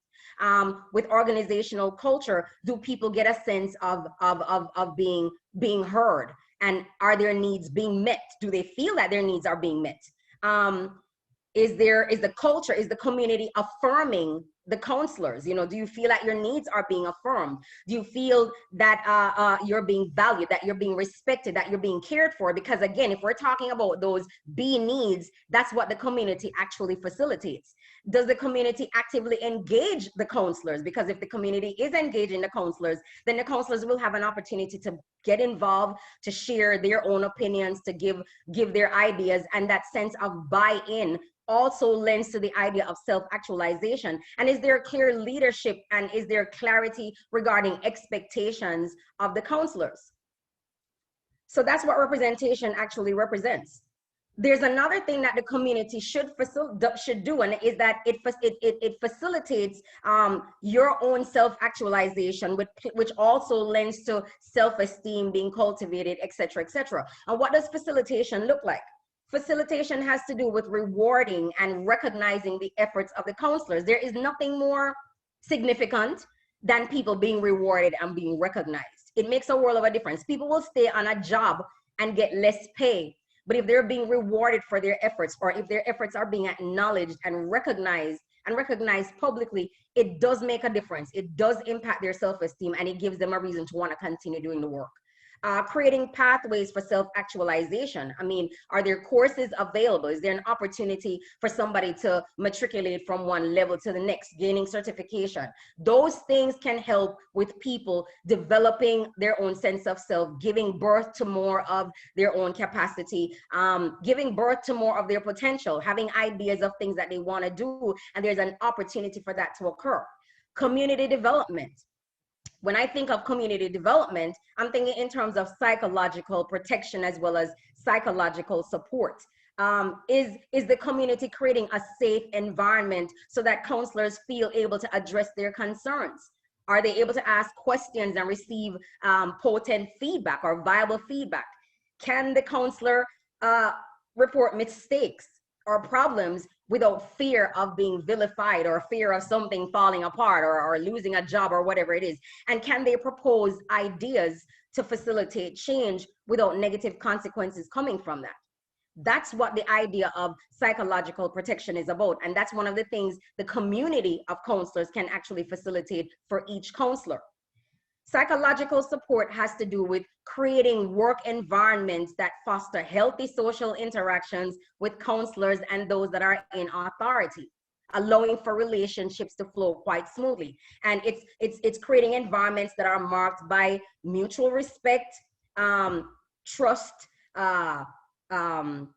With organizational culture, do people get a sense of being heard? And are their needs being met? Do they feel that their needs are being met? Is the community affirming the counselors? You know, do you feel that your needs are being affirmed? Do you feel that you're being valued, that you're being respected, that you're being cared for? Because again, if we're talking about those B needs, that's what the community actually facilitates. Does the community actively engage the counselors? Because if the community is engaging the counselors, then the counselors will have an opportunity to get involved, to share their own opinions, to give their ideas, and that sense of buy-in also lends to the idea of self-actualization. And is there clear leadership, and is there clarity regarding expectations of the counselors? So that's what representation actually represents. There's another thing that the community should do, and is that it facilitates your own self-actualization, which also lends to self-esteem being cultivated, etc., etc. And what does facilitation look like? Facilitation has to do with rewarding and recognizing the efforts of the counselors. There is nothing more significant than people being rewarded and being recognized. It makes a world of a difference. People will stay on a job and get less pay, but if they're being rewarded for their efforts, or if their efforts are being acknowledged and recognized publicly, it does make a difference. It does impact their self-esteem, and it gives them a reason to want to continue doing the work. Creating pathways for self-actualization. I mean, are there courses available? Is there an opportunity for somebody to matriculate from one level to the next, gaining certification? Those things can help with people developing their own sense of self, giving birth to more of their own capacity, giving birth to more of their potential, having ideas of things that they want to do, and there's an opportunity for that to occur. Community development. When I think of community development, I'm thinking in terms of psychological protection as well as psychological support. Is the community creating a safe environment so that counselors feel able to address their concerns? Are they able to ask questions and receive potent feedback or viable feedback? Can the counselor report mistakes or problems without fear of being vilified, or fear of something falling apart, or losing a job, or whatever it is? And can they propose ideas to facilitate change without negative consequences coming from that? That's what the idea of psychological protection is about. And that's one of the things the community of counselors can actually facilitate for each counselor. Psychological support has to do with creating work environments that foster healthy social interactions with counselors and those that are in authority, allowing for relationships to flow quite smoothly. And it's creating environments that are marked by mutual respect, trust, uh, um,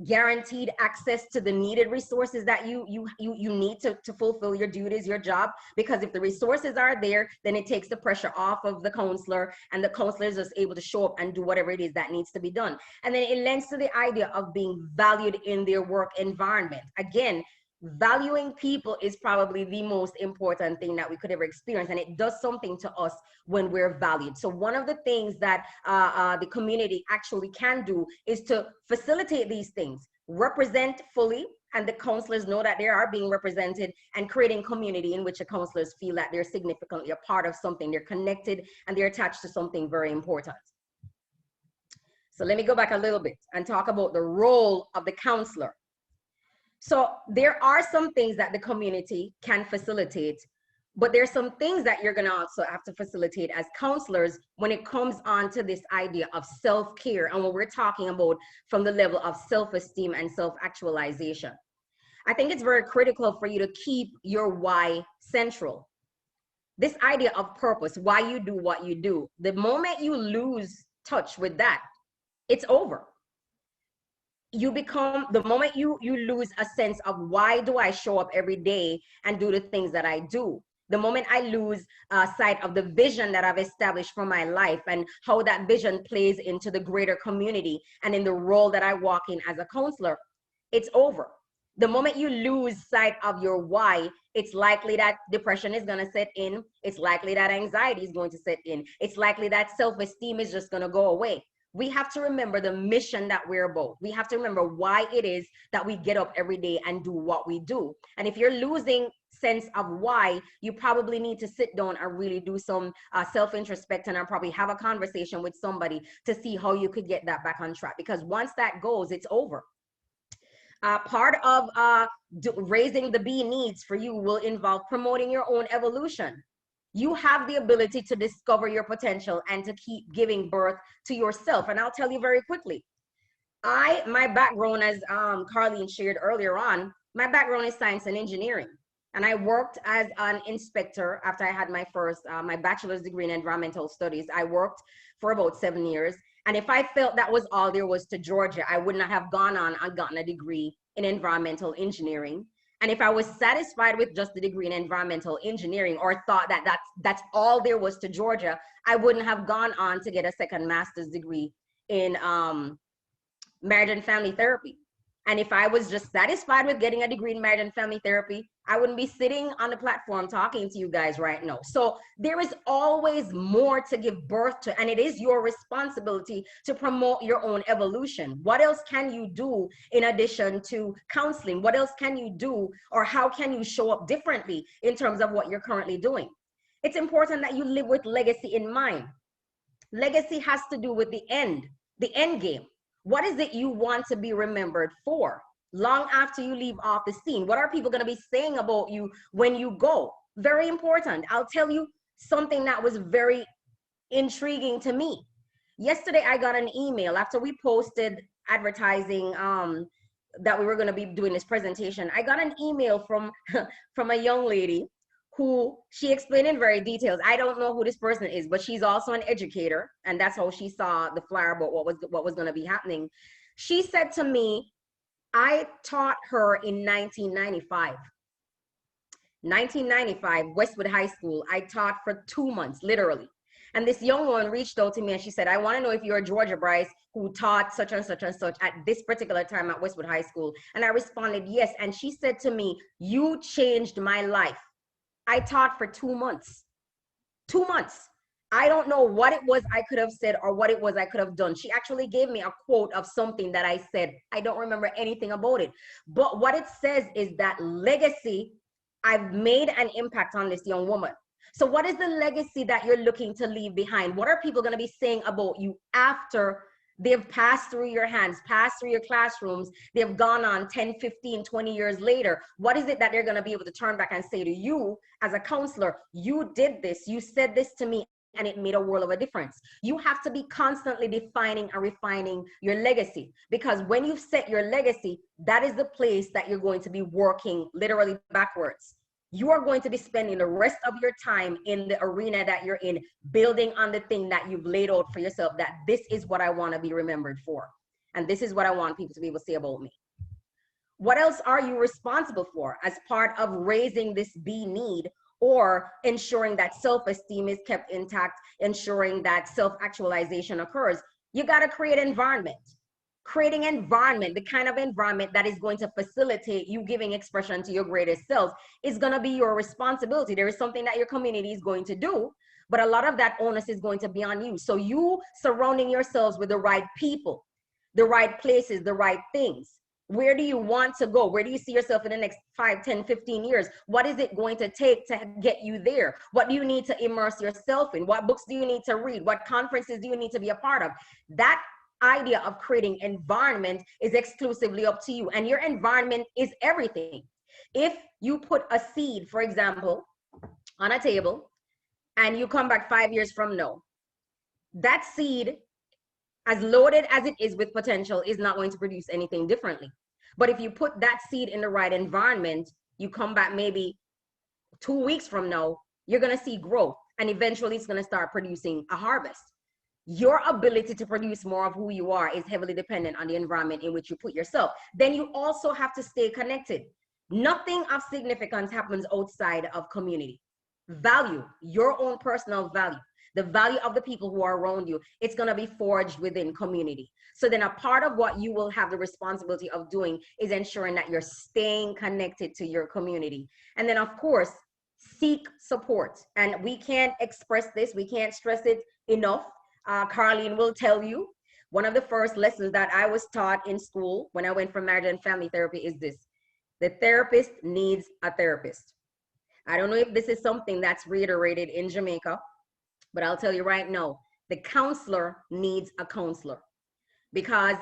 guaranteed access to the needed resources that you need to fulfill your duties, your job. Because if the resources are there, then it takes the pressure off of the counselor, and the counselor is just able to show up and do whatever it is that needs to be done. And then it lends to the idea of being valued in their work environment. Again, valuing people is probably the most important thing that we could ever experience, and it does something to us when we're valued. So one of the things that the community actually can do is to facilitate these things, represent fully, and the counselors know that they are being represented, and creating community in which the counselors feel that they're significantly a part of something, they're connected, and they're attached to something very important. So let me go back a little bit and talk about the role of the counselor. So there are some things that the community can facilitate, but there's some things that you're gonna also have to facilitate as counselors when it comes on to this idea of self-care, and what we're talking about from the level of self-esteem and self-actualization. I think it's very critical for you to keep your why central. This idea of purpose, why you do what you do. The moment you lose touch with that, it's over. You become, the moment you lose a sense of why do I show up every day and do the things that I do, the moment I lose sight of the vision that I've established for my life and how that vision plays into the greater community and in the role that I walk in as a counselor, it's over. The moment you lose sight of your why, it's likely that depression is going to set in. It's likely that anxiety is going to set in. It's likely that self-esteem is just going to go away. We have to remember the mission that we're about. We have to remember why it is that we get up every day and do what we do. And if you're losing sense of why, you probably need to sit down and really do some self-introspection, and probably have a conversation with somebody to see how you could get that back on track. Because once that goes, it's over. Part of raising the B needs for you will involve promoting your own evolution. You have the ability to discover your potential and to keep giving birth to yourself. And I'll tell you very quickly, my background, as Carlene shared earlier on, my background is science and engineering. And I worked as an inspector after I had my first, my bachelor's degree in environmental studies. I worked for about 7 years. And if I felt that was all there was to Georgia, I would not have gone on and gotten a degree in environmental engineering. And if I was satisfied with just the degree in environmental engineering, or thought that that's all there was to Georgia, I wouldn't have gone on to get a second master's degree in marriage and family therapy. And if I was just satisfied with getting a degree in marriage and family therapy, I wouldn't be sitting on the platform talking to you guys right now. So there is always more to give birth to, and it is your responsibility to promote your own evolution. What else can you do in addition to counseling? What else can you do, or how can you show up differently in terms of what you're currently doing? It's important that you live with legacy in mind. Legacy has to do with the end game. What is it you want to be remembered for long after you leave off the scene? What are people going to be saying about you when you go? Very important. I'll tell you something that was very intriguing to me. Yesterday, I got an email after we posted advertising that we were going to be doing this presentation. I got an email from a young lady who, she explained in very details. I don't know who this person is, but she's also an educator, and that's how she saw the flyer about what was going to be happening. She said to me, I taught her in 1995. 1995, Westwood High School. I taught for 2 months, literally. And this young woman reached out to me and she said, I want to know if you're Georgia Bryce, who taught such and such and such at this particular time at Westwood High School. And I responded, yes. And she said to me, you changed my life. I taught for 2 months. 2 months. I don't know what it was I could have said or what it was I could have done. She actually gave me a quote of something that I said. I don't remember anything about it. But what it says is that legacy, I've made an impact on this young woman. So what is the legacy that you're looking to leave behind? What are people going to be saying about you after They've passed through your hands, passed through your classrooms. They've gone on 10, 15, 20 years later. What is it that they're going to be able to turn back and say to you as a counselor? You did this, you said this to me, and it made a world of a difference. You have to be constantly defining and refining your legacy, because when you've set your legacy, that is the place that you're going to be working literally backwards. You are going to be spending the rest of your time in the arena that you're in, building on the thing that you've laid out for yourself, that this is what I want to be remembered for. And this is what I want people to be able to say about me. What else are you responsible for as part of raising this B need, or ensuring that self-esteem is kept intact, ensuring that self-actualization occurs? You got to create environment. Creating environment, the kind of environment that is going to facilitate you giving expression to your greatest self, is going to be your responsibility. There is something that your community is going to do, but a lot of that onus is going to be on you. So you surrounding yourselves with the right people, the right places, the right things. Where do you want to go? Where do you see yourself in the next 5, 10, 15 years? What is it going to take to get you there? What do you need to immerse yourself in? What books do you need to read? What conferences do you need to be a part of? That idea of creating environment is exclusively up to you, and your environment is everything. If you put a seed, for example, on a table, and you come back 5 years from now, that seed, as loaded as it is with potential, is not going to produce anything differently. But if you put that seed in the right environment, you come back maybe 2 weeks from now, you're going to see growth, and eventually it's going to start producing a harvest. Your ability to produce more of who you are is heavily dependent on the environment in which you put yourself. Then you also have to stay connected. Nothing of significance happens outside of community. Value, your own personal value, the value of the people who are around you, it's going to be forged within community. So then a part of what you will have the responsibility of doing is ensuring that you're staying connected to your community. And then, of course, seek support. And we can't express this, we can't stress it enough. Carlene will tell you, one of the first lessons that I was taught in school when I went for marriage and family therapy is this: the therapist needs a therapist. I don't know if this is something that's reiterated in Jamaica, but I'll tell you right now, the counselor needs a counselor, because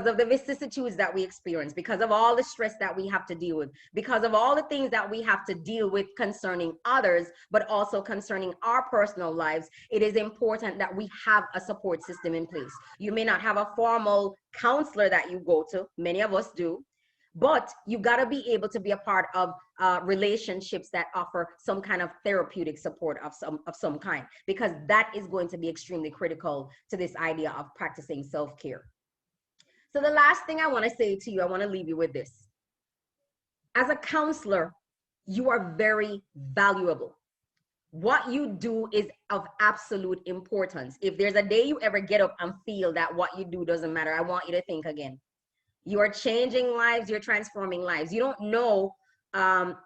of the vicissitudes that we experience, because of all the stress that we have to deal with, because of all the things that we have to deal with concerning others, but also concerning our personal lives, it is important that we have a support system in place. You may not have a formal counselor that you go to, many of us do, but you got to be able to be a part of relationships that offer some kind of therapeutic support of some kind, because that is going to be extremely critical to this idea of practicing self-care. So the last thing I want to say to you, I want to leave you with this. As a counselor, you are very valuable. What you do is of absolute importance. If there's a day you ever get up and feel that what you do doesn't matter, I want you to think again. You are changing lives, you're transforming lives. You don't know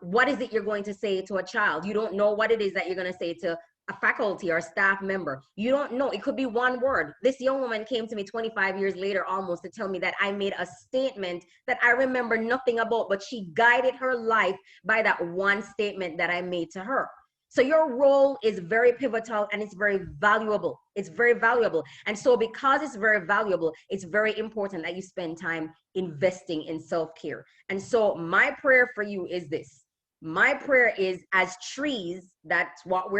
what is it you're going to say to a child. You don't know what it is that you're going to say to a faculty or staff member. You don't know. It could be one word. This young woman came to me 25 years later almost to tell me that I made a statement that I remember nothing about, but she guided her life by that one statement that I made to her. So your role is very pivotal and it's very valuable. It's very valuable. And so because it's very valuable, it's very important that you spend time investing in self-care. And so my prayer for you is this. My prayer is, as trees, that's what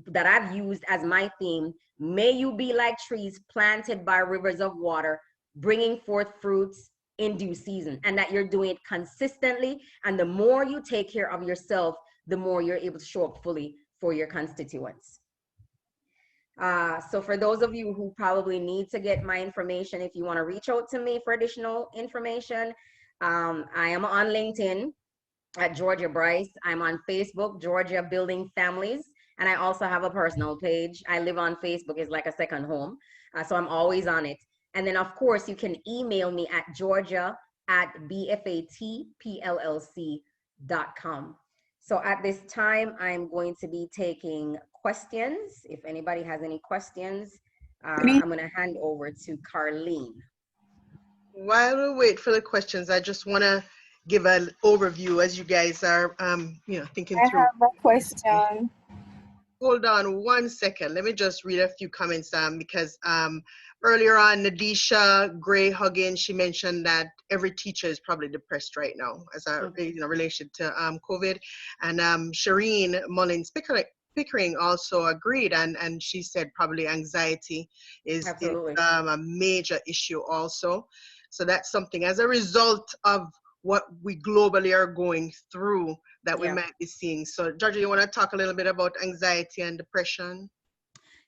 that I've used as my theme, may you be like trees planted by rivers of water, bringing forth fruits in due season, and that you're doing it consistently. And the more you take care of yourself, the more you're able to show up fully for your constituents. So for those of you who probably need to get my information, if you want to reach out to me for additional information, I am on LinkedIn at Georgia Bryce. I'm on Facebook, Georgia Building Families. And I also have a personal page. I live on Facebook. It's like a second home. So I'm always on it. And then of course you can email me at georgia@bfatpllc.com. So at this time, I'm going to be taking questions. If anybody has any questions, I'm going to hand over to Carlene. While we wait for the questions, I just want to give an overview as you guys are, thinking through. I have a question. hold on 1 second. Let me just read a few comments because earlier on, Nadisha Gray Huggins, she mentioned that every teacher is probably depressed right now as a relation to COVID. And Shireen Mullins Pickering also agreed, and she said probably anxiety is a major issue also. So that's something as a result of what we globally are going through that we might be seeing. So Georgia, you want to talk a little bit about anxiety and depression?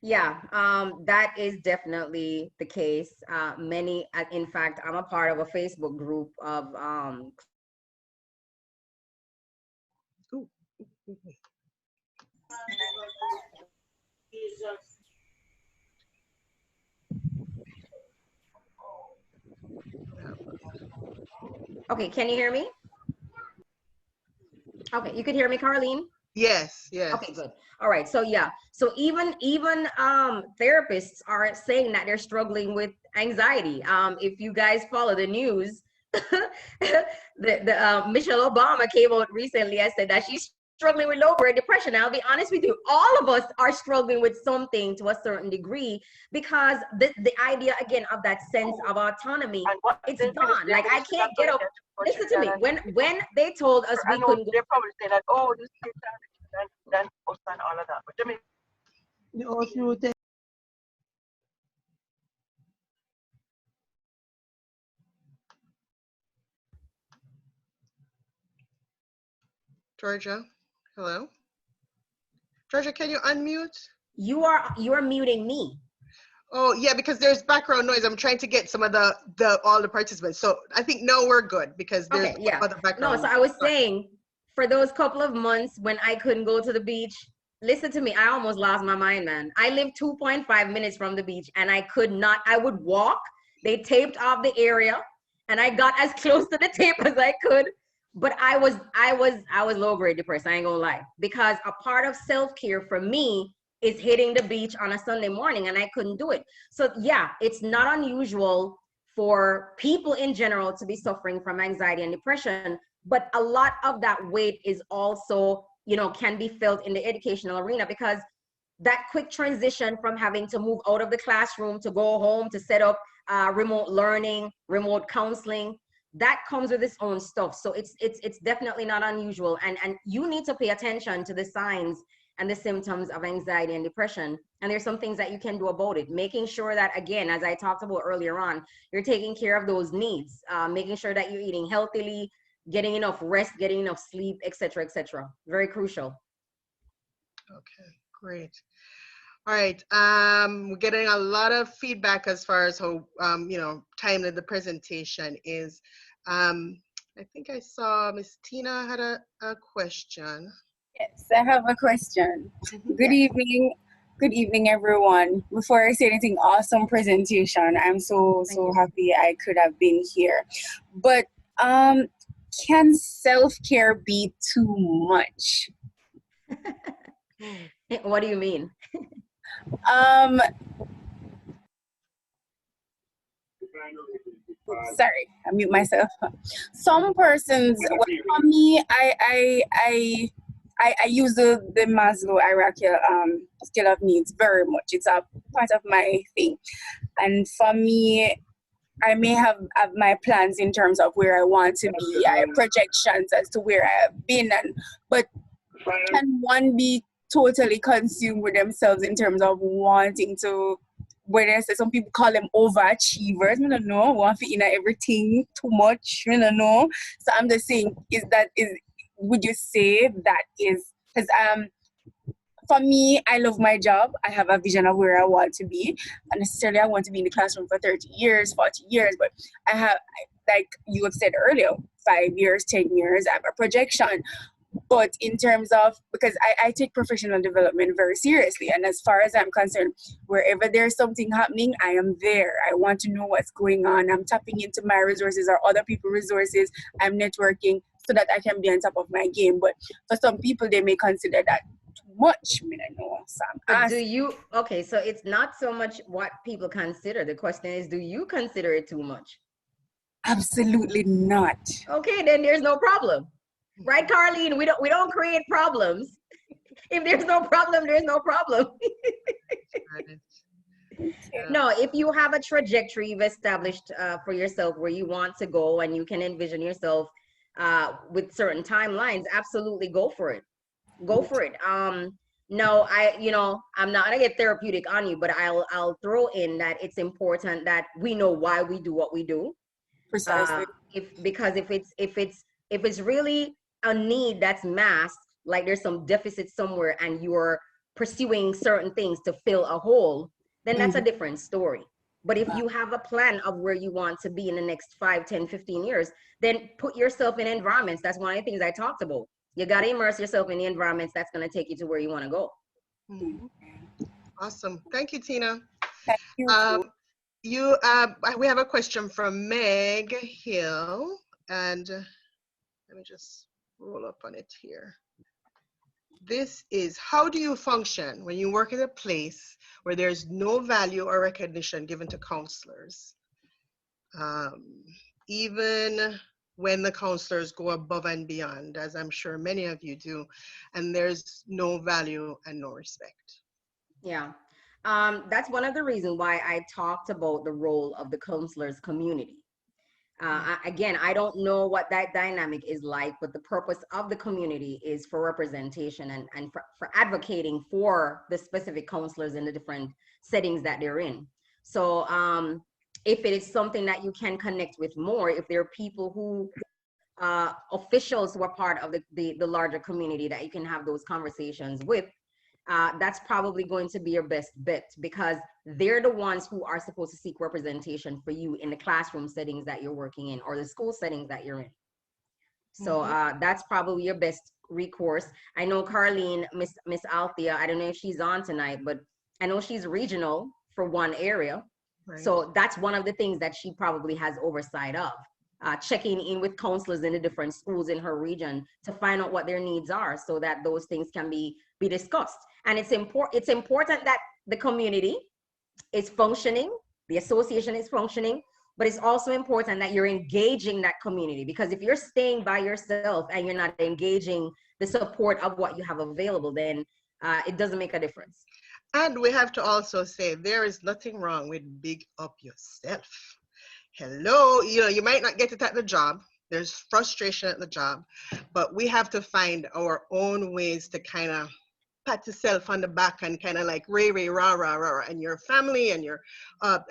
Yeah, that is definitely the case. Many, in fact, I'm a part of a Facebook group of Ooh. Okay, can you hear me? Okay, you could hear me, Carlene? Yes, yes. Okay, good. All right. So yeah. So even therapists are saying that they're struggling with anxiety. If you guys follow the news, Michelle Obama came out recently and said that she's struggling with low-grade depression. I'll be honest with you, all of us are struggling with something to a certain degree because the idea again of that sense of autonomy, it's gone. Like I can't get up. Listen to me. When they told us we couldn't go, they're probably saying that, oh, this is than us and all of that. But I mean, the whole thing. Georgia, hello? Georgia, can you unmute? you are muting me. Oh yeah, because there's background noise. I'm trying to get some of all the participants. So I think now we're good because there's other background. No, so I was saying for those couple of months when I couldn't go to the beach, listen to me, I almost lost my mind, man. I live 2.5 minutes from the beach and I could not, I would walk, they taped off the area and I got as close to the tape as I could. But I was low-grade depressed, I ain't gonna lie. Because a part of self-care for me is hitting the beach on a Sunday morning and I couldn't do it. So yeah, it's not unusual for people in general to be suffering from anxiety and depression, but a lot of that weight is also, can be felt in the educational arena because that quick transition from having to move out of the classroom to go home to set up remote learning, remote counseling, that comes with its own stuff. So it's definitely not unusual, and you need to pay attention to the signs and the symptoms of anxiety and depression. And there's some things that you can do about it. Making sure that, again, as I talked about earlier on, you're taking care of those needs, making sure that you're eating healthily, getting enough rest, getting enough sleep, etc., etc. Very crucial. Okay, great. All right, we're getting a lot of feedback as far as how, timely the presentation is. I think I saw Miss Tina had a question. Yes, I have a question. Good evening. Good evening, everyone. Before I say anything, awesome presentation. I'm so happy I could have been here. But can self-care be too much? What do you mean? Sorry, I mute myself. Some persons, well, for me, I use the Maslow hierarchy scale of needs very much. It's a part of my thing. And for me, I may have my plans in terms of where I want to be. I have projections as to where I have been. But can one be totally consumed with themselves in terms of wanting to, whether some people call them overachievers, I don't know, want to fit in everything too much, I don't know. So I'm just saying, would you say that is, because for me, I love my job. I have a vision of where I want to be. And necessarily I want to be in the classroom for 30 years, 40 years, but I have, like you have said earlier, 5 years, 10 years, I have a projection. But in terms of, because I take professional development very seriously, and as far as I'm concerned, wherever there's something happening, I am there. I want to know what's going on. I'm tapping into my resources or other people's resources. I'm networking so that I can be on top of my game. But for some people, they may consider that too much. I mean, I know. So okay, so it's not so much what people consider. The question is, do you consider it too much? Absolutely not. Okay, then there's no problem. Right, Carlene? We don't create problems. If there's no problem, there's no problem. Right. Okay. Yeah. No, if you have a trajectory you've established for yourself where you want to go and you can envision yourself with certain timelines, absolutely go for it. Go for it. No, I'm not gonna get therapeutic on you, but I'll throw in that it's important that we know why we do what we do. Precisely. If it's really a need that's masked, like there's some deficit somewhere and you're pursuing certain things to fill a hole, then that's a different story. But if you have a plan of where you want to be in the next 5, 10, 15 years, then put yourself in environments. That's one of the things I talked about. You got to immerse yourself in the environments that's going to take you to where you want to go. Mhm. Awesome. Thank you, Tina. Thank you. We have a question from Meg Hill, and let me just roll up on it here. This is, how do you function when you work in a place where there's no value or recognition given to counselors? Even when the counselors go above and beyond, as I'm sure many of you do, and there's no value and no respect. Yeah. That's one of the reasons why I talked about the role of the counselors community. Again, I don't know what that dynamic is like, but the purpose of the community is for representation and for advocating for the specific counselors in the different settings that they're in. So if it is something that you can connect with more, if there are people who, officials who are part of the larger community that you can have those conversations with, that's probably going to be your best bet, because they're the ones who are supposed to seek representation for you in the classroom settings that you're working in or the school settings that you're in. So that's probably your best recourse. I know Carlene, Miss Althea, I don't know if she's on tonight, but I know she's regional for one area. Right. So that's one of the things that she probably has oversight of. Checking in with counselors in the different schools in her region to find out what their needs are so that those things can be discussed. And it's important that the community is functioning, the association is functioning, but it's also important that you're engaging that community, because if you're staying by yourself and you're not engaging the support of what you have available, then it doesn't make a difference. And we have to also say, there is nothing wrong with big up yourself. Hello, you might not get it at the job. There's frustration at the job, but we have to find our own ways to kind of pat yourself on the back and kind of like ray, rah, rah, rah, rah, and your family and your,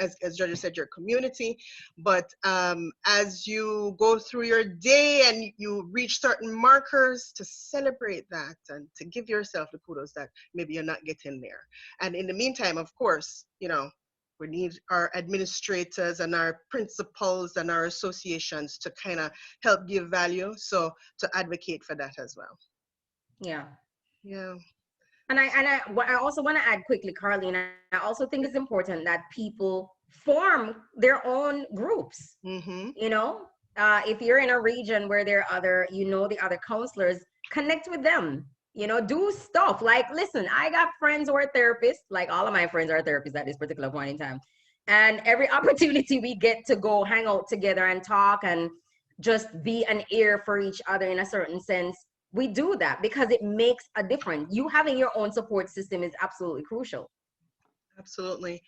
as Georgia said, your community. But as you go through your day and you reach certain markers, to celebrate that and to give yourself the kudos that maybe you're not getting there. And in the meantime, of course, we need our administrators and our principals and our associations to kind of help give value. So to advocate for that as well. Yeah. Yeah. And I also want to add quickly, Carlene, I also think it's important that people form their own groups. If you're in a region where there are the other counselors, connect with them. Do stuff like, listen, I got friends who are therapists, like all of my friends are therapists at this particular point in time. And every opportunity we get to go hang out together and talk and just be an ear for each other in a certain sense, we do that because it makes a difference. You having your own support system is absolutely crucial. Absolutely.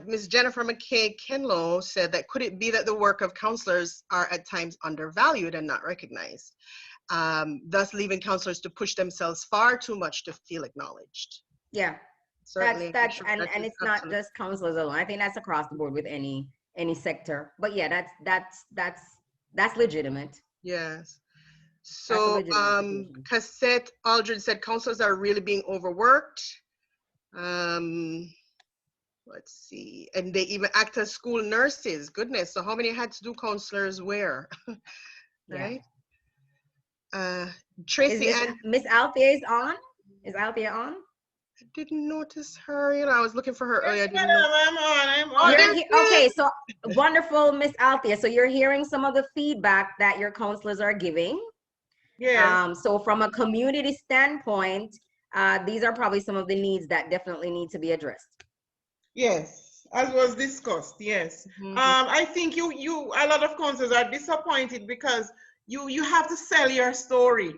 Ms. Jennifer McKay Kenlow said that, could it be that the work of counselors are at times undervalued and not recognized, thus leaving counselors to push themselves far too much to feel acknowledged? Yeah, certainly. And it's not just counselors alone. I think that's across the board with any sector. But yeah, that's legitimate. Yes. So Cassette Aldred said counselors are really being overworked. Let's see, and they even act as school nurses. Goodness, so how many had to do counselors where? Right? Tracy and Miss Althea is on? Is Althea on? I didn't notice her. I was looking for her earlier. I'm on. Okay, so wonderful, Miss Althea. So you're hearing some of the feedback that your counselors are giving. Yeah. So from a community standpoint, these are probably some of the needs that definitely need to be addressed. Yes, as was discussed. Yes. I think a lot of counselors are disappointed because you have to sell your story.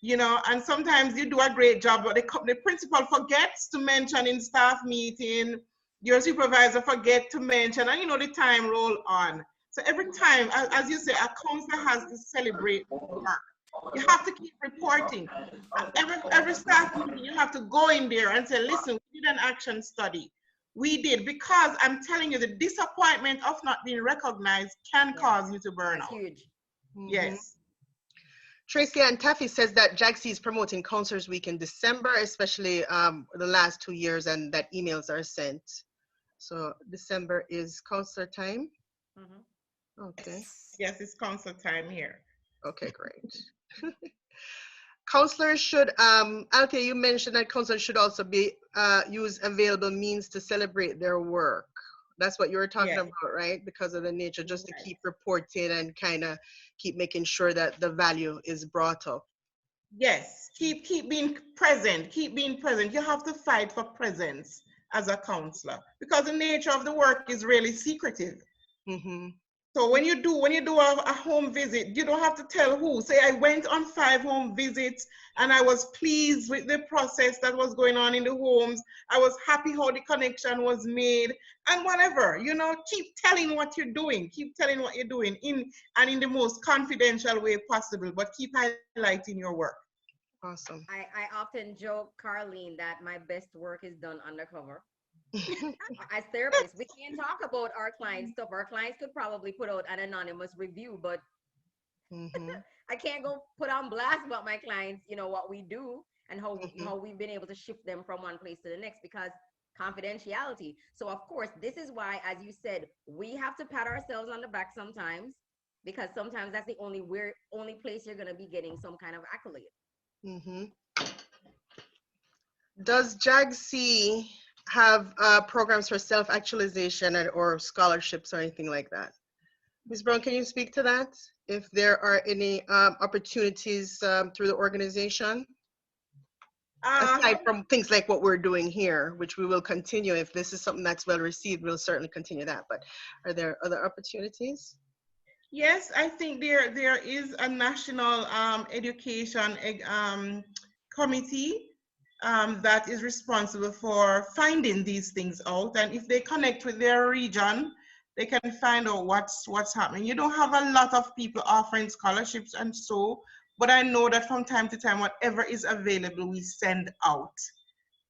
you know, and sometimes you do a great job, but the principal forgets to mention in staff meeting, your supervisor forget to mention, and you know, the time roll on. So every time, as you say, a counselor has to celebrate work. You have to keep reporting. Every staff meeting, you have to go in there and say, listen, we did an action study. We did, because I'm telling you, the disappointment of not being recognized can cause you to burn That's out. huge. Yes. Tracy Ann Taffy says that JAGC is promoting Counselors Week in December, especially the last 2 years, and that emails are sent. So December is counselor time. Okay. Yes, it's counselor time here. Okay, great. Counselors should, okay, you mentioned that counselors should also be use available means to celebrate their work. That's what you were talking about, right? Because of the nature, just to keep reporting and kind of keep making sure that the value is brought up. Yes, keep being present. Keep being present. You have to fight for presence as a counselor, because the nature of the work is really secretive. So when you do a home visit, you don't have to tell who. Say, I went on 5 home visits and I was pleased with the process that was going on in the homes. I was happy how the connection was made, and whatever, you know, keep telling what you're doing. Keep telling what you're doing in the most confidential way possible, but keep highlighting your work. Awesome. I often joke, Carlene, that my best work is done undercover. As therapists, we can't talk about our clients' stuff. Our clients could probably put out an anonymous review, but I can't go put on blast about my clients, you know, what we do and how we've been able to shift them from one place to the next, because confidentiality. So of course, this is why, as you said, we have to pat ourselves on the back sometimes, because sometimes that's the only place you're going to be getting some kind of accolade. Does JAGC have programs for self-actualization or scholarships or anything like that? Ms. Brown, can you speak to that? If there are any opportunities through the organization? Aside from things like what we're doing here, which we will continue. If this is something that's well received, we'll certainly continue that. But are there other opportunities? Yes, I think there is a national education committee that is responsible for finding these things out, and if they connect with their region, they can find out what's happening. You don't have a lot of people offering scholarships and so, but I know that from time to time, whatever is available, we send out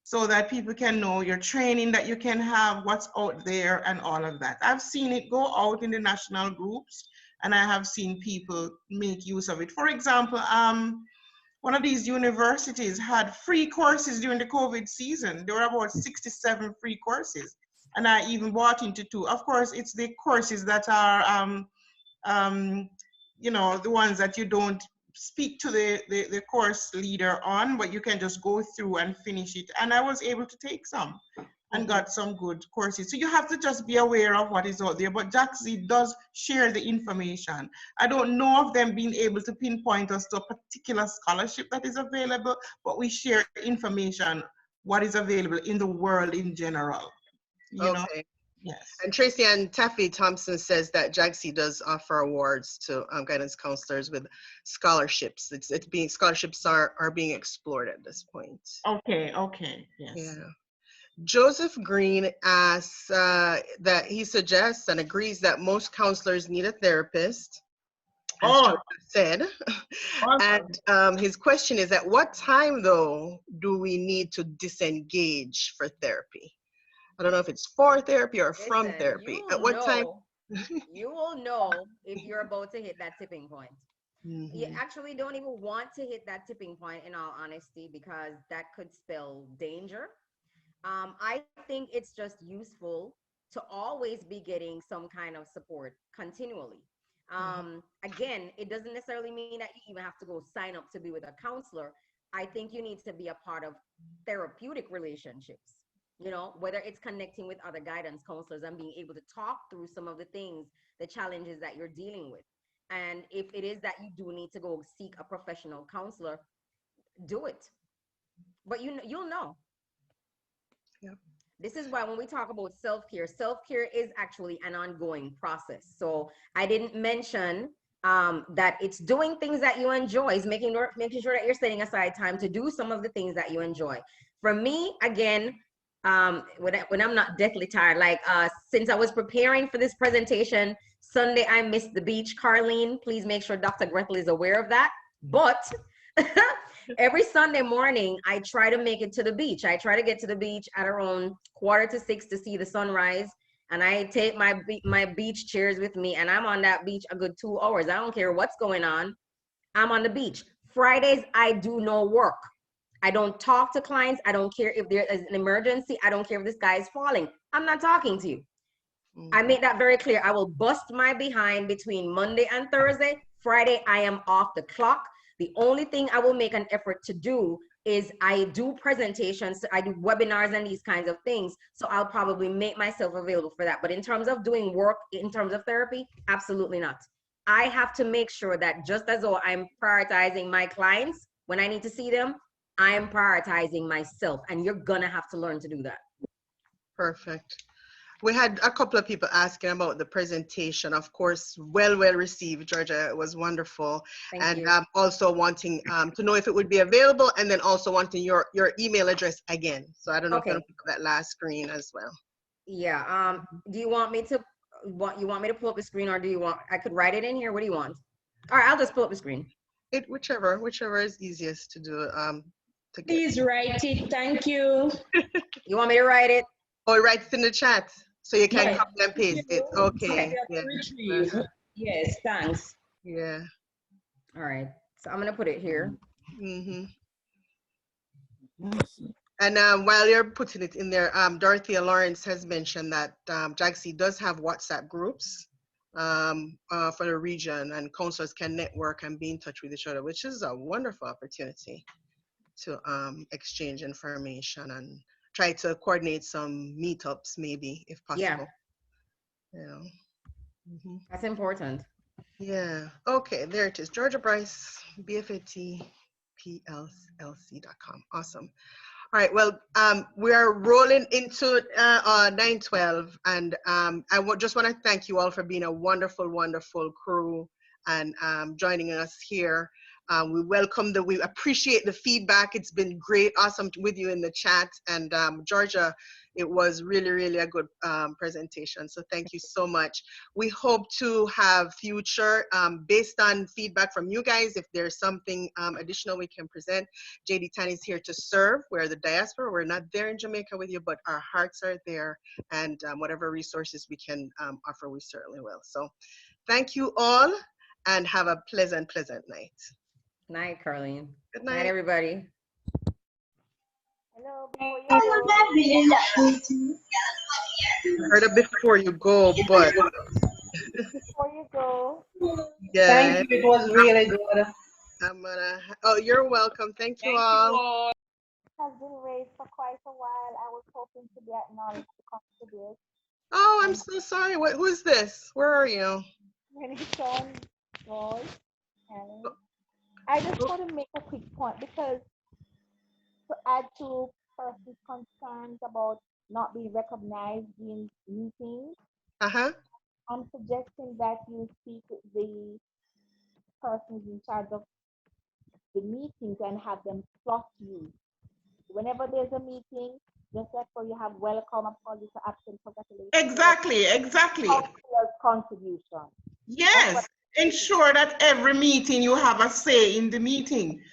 so that people can know your training that you can have, what's out there, and all of that. I've seen it go out in the national groups, and I have seen people make use of it. For example, one of these universities had free courses during the COVID season. There were about 67 free courses, and I even bought into 2. Of course, it's the courses that are, you know, the ones that you don't speak to the course leader on, but you can just go through and finish it. And I was able to take some and got some good courses. So you have to just be aware of what is out there. But JAGC does share the information. I don't know of them being able to pinpoint us to a particular scholarship that is available, but we share information, what is available in the world in general. You know? Yes. And Tracy Ann Taffy Thompson says that JAGC does offer awards to guidance counselors with scholarships. It's being, scholarships are being explored at this point. Okay, yes. Yeah. Joseph Green asks that he suggests and agrees that most counselors need a therapist, as Joseph said. And his question is, at what time, though, do we need to disengage for therapy? I don't know if it's for therapy or from therapy. At what time? You will know if you're about to hit that tipping point. You actually don't even want to hit that tipping point, in all honesty, because that could spell danger. I think it's just useful to always be getting some kind of support continually. Again, it doesn't necessarily mean that you even have to go sign up to be with a counselor. I think you need to be a part of therapeutic relationships, you know, whether it's connecting with other guidance counselors and being able to talk through some of the things, the challenges that you're dealing with. And if it is that you do need to go seek a professional counselor, do it. But you'll know. Yep. This is why when we talk about self-care is actually an ongoing process. So I didn't mention that it's doing things that you enjoy, is making sure that you're setting aside time to do some of the things that you enjoy. For me, again, when I'm not deathly tired, like since I was preparing for this presentation, Sunday I missed the beach. Carlene, please make sure Dr. Gretel is aware of that. But every Sunday morning, I try to make it to the beach. I try to get to the beach at around 5:45 to see the sunrise. And I take my beach chairs with me, and I'm on that beach a good 2 hours. I don't care what's going on. I'm on the beach. Fridays, I do no work. I don't talk to clients. I don't care if there is an emergency. I don't care if this guy is falling. I'm not talking to you. I make that very clear. I will bust my behind between Monday and Thursday. Friday, I am off the clock. The only thing I will make an effort to do is I do presentations, I do webinars and these kinds of things. So I'll probably make myself available for that. But in terms of doing work, in terms of therapy, absolutely not. I have to make sure that just as though I'm prioritizing my clients when I need to see them, I'm prioritizing myself. And you're gonna have to learn to do that. Perfect. We had a couple of people asking about the presentation. Of course, well received, Georgia. It was wonderful. Thank you. Also wanting to know if it would be available, and then also wanting your email address again. So I don't know if I'm going to put that last screen as well. Yeah. Do you want me to pull up the screen, or do you want, I could write it in here? What do you want? All right, I'll just pull up the screen. Whichever is easiest to do. Please write it. Thank you. You want me to write it? Oh, write it in the chat so you can copy and paste it. Okay. Yeah. Yes, thanks. Yeah. All right. So I'm gonna put it here. Mm-hmm. And while you're putting it in there, Dorothea Lawrence has mentioned that JAGC does have WhatsApp groups for the region, and counselors can network and be in touch with each other, which is a wonderful opportunity to exchange information and try to coordinate some meetups, maybe, if possible. Yeah. That's important. Yeah. Okay, there it is. Georgia Bryce, BFATPLC.com. Awesome. All right, well, we are rolling into 9/12, and I just want to thank you all for being a wonderful, wonderful crew and joining us here. We appreciate the feedback. It's been great, awesome with you in the chat. And Georgia, it was really, really a good presentation. So thank you so much. We hope to have future, based on feedback from you guys, if there's something additional we can present. JD Tan is here to serve. We're the diaspora. We're not there in Jamaica with you, but our hearts are there. And whatever resources we can offer, we certainly will. So thank you all, and have a pleasant, pleasant night. Night, Carlene. Good night. Night, everybody. Hello. Heard it before you go, but Before you go. Yeah. Thank you. It was really good. Oh, you're welcome. Thank you all. Has been raised for quite a while. I was hoping to be acknowledged to contribute. Oh, I'm so sorry. Who's this? Where are you? Renation, Roy, Annie. I just want to make a quick point, because to add to person's concerns about not being recognized in meetings, I'm suggesting that you speak with the persons in charge of the meetings and have them slot you. Whenever there's a meeting, just like where you have welcome, apologies for absent, congratulations. Exactly. Contribution. Yes. Ensure that every meeting you have a say in the meeting.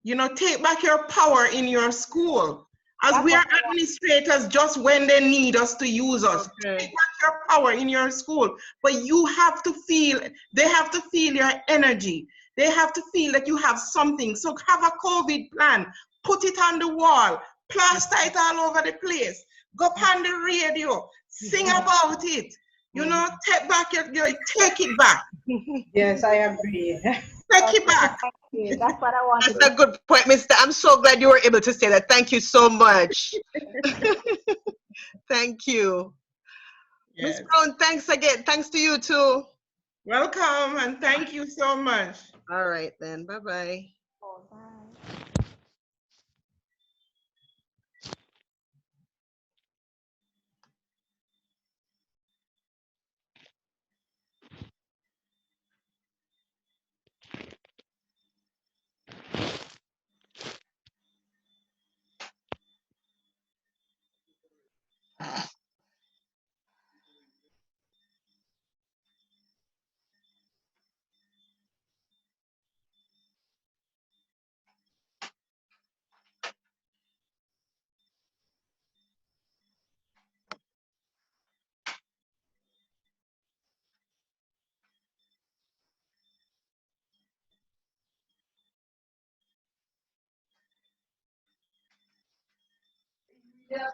You know, take back your power in your school. As we are administrators just when they need us to use us. Take back your power in your school. But you have to feel, they have to feel your energy. They have to feel that you have something. So have a COVID plan. Put it on the wall. Plaster it all over the place. Go on the radio. Sing about it. You know, take back take it back. Yes, I agree. Take it back. That's what I wanted. That's a good point, Mister. I'm so glad you were able to say that. Thank you so much. Thank you. Yes. Ms. Brown, thanks again. Thanks to you too. Welcome, and thank you so much. All right then. Bye-bye. Oh, bye. Yeah.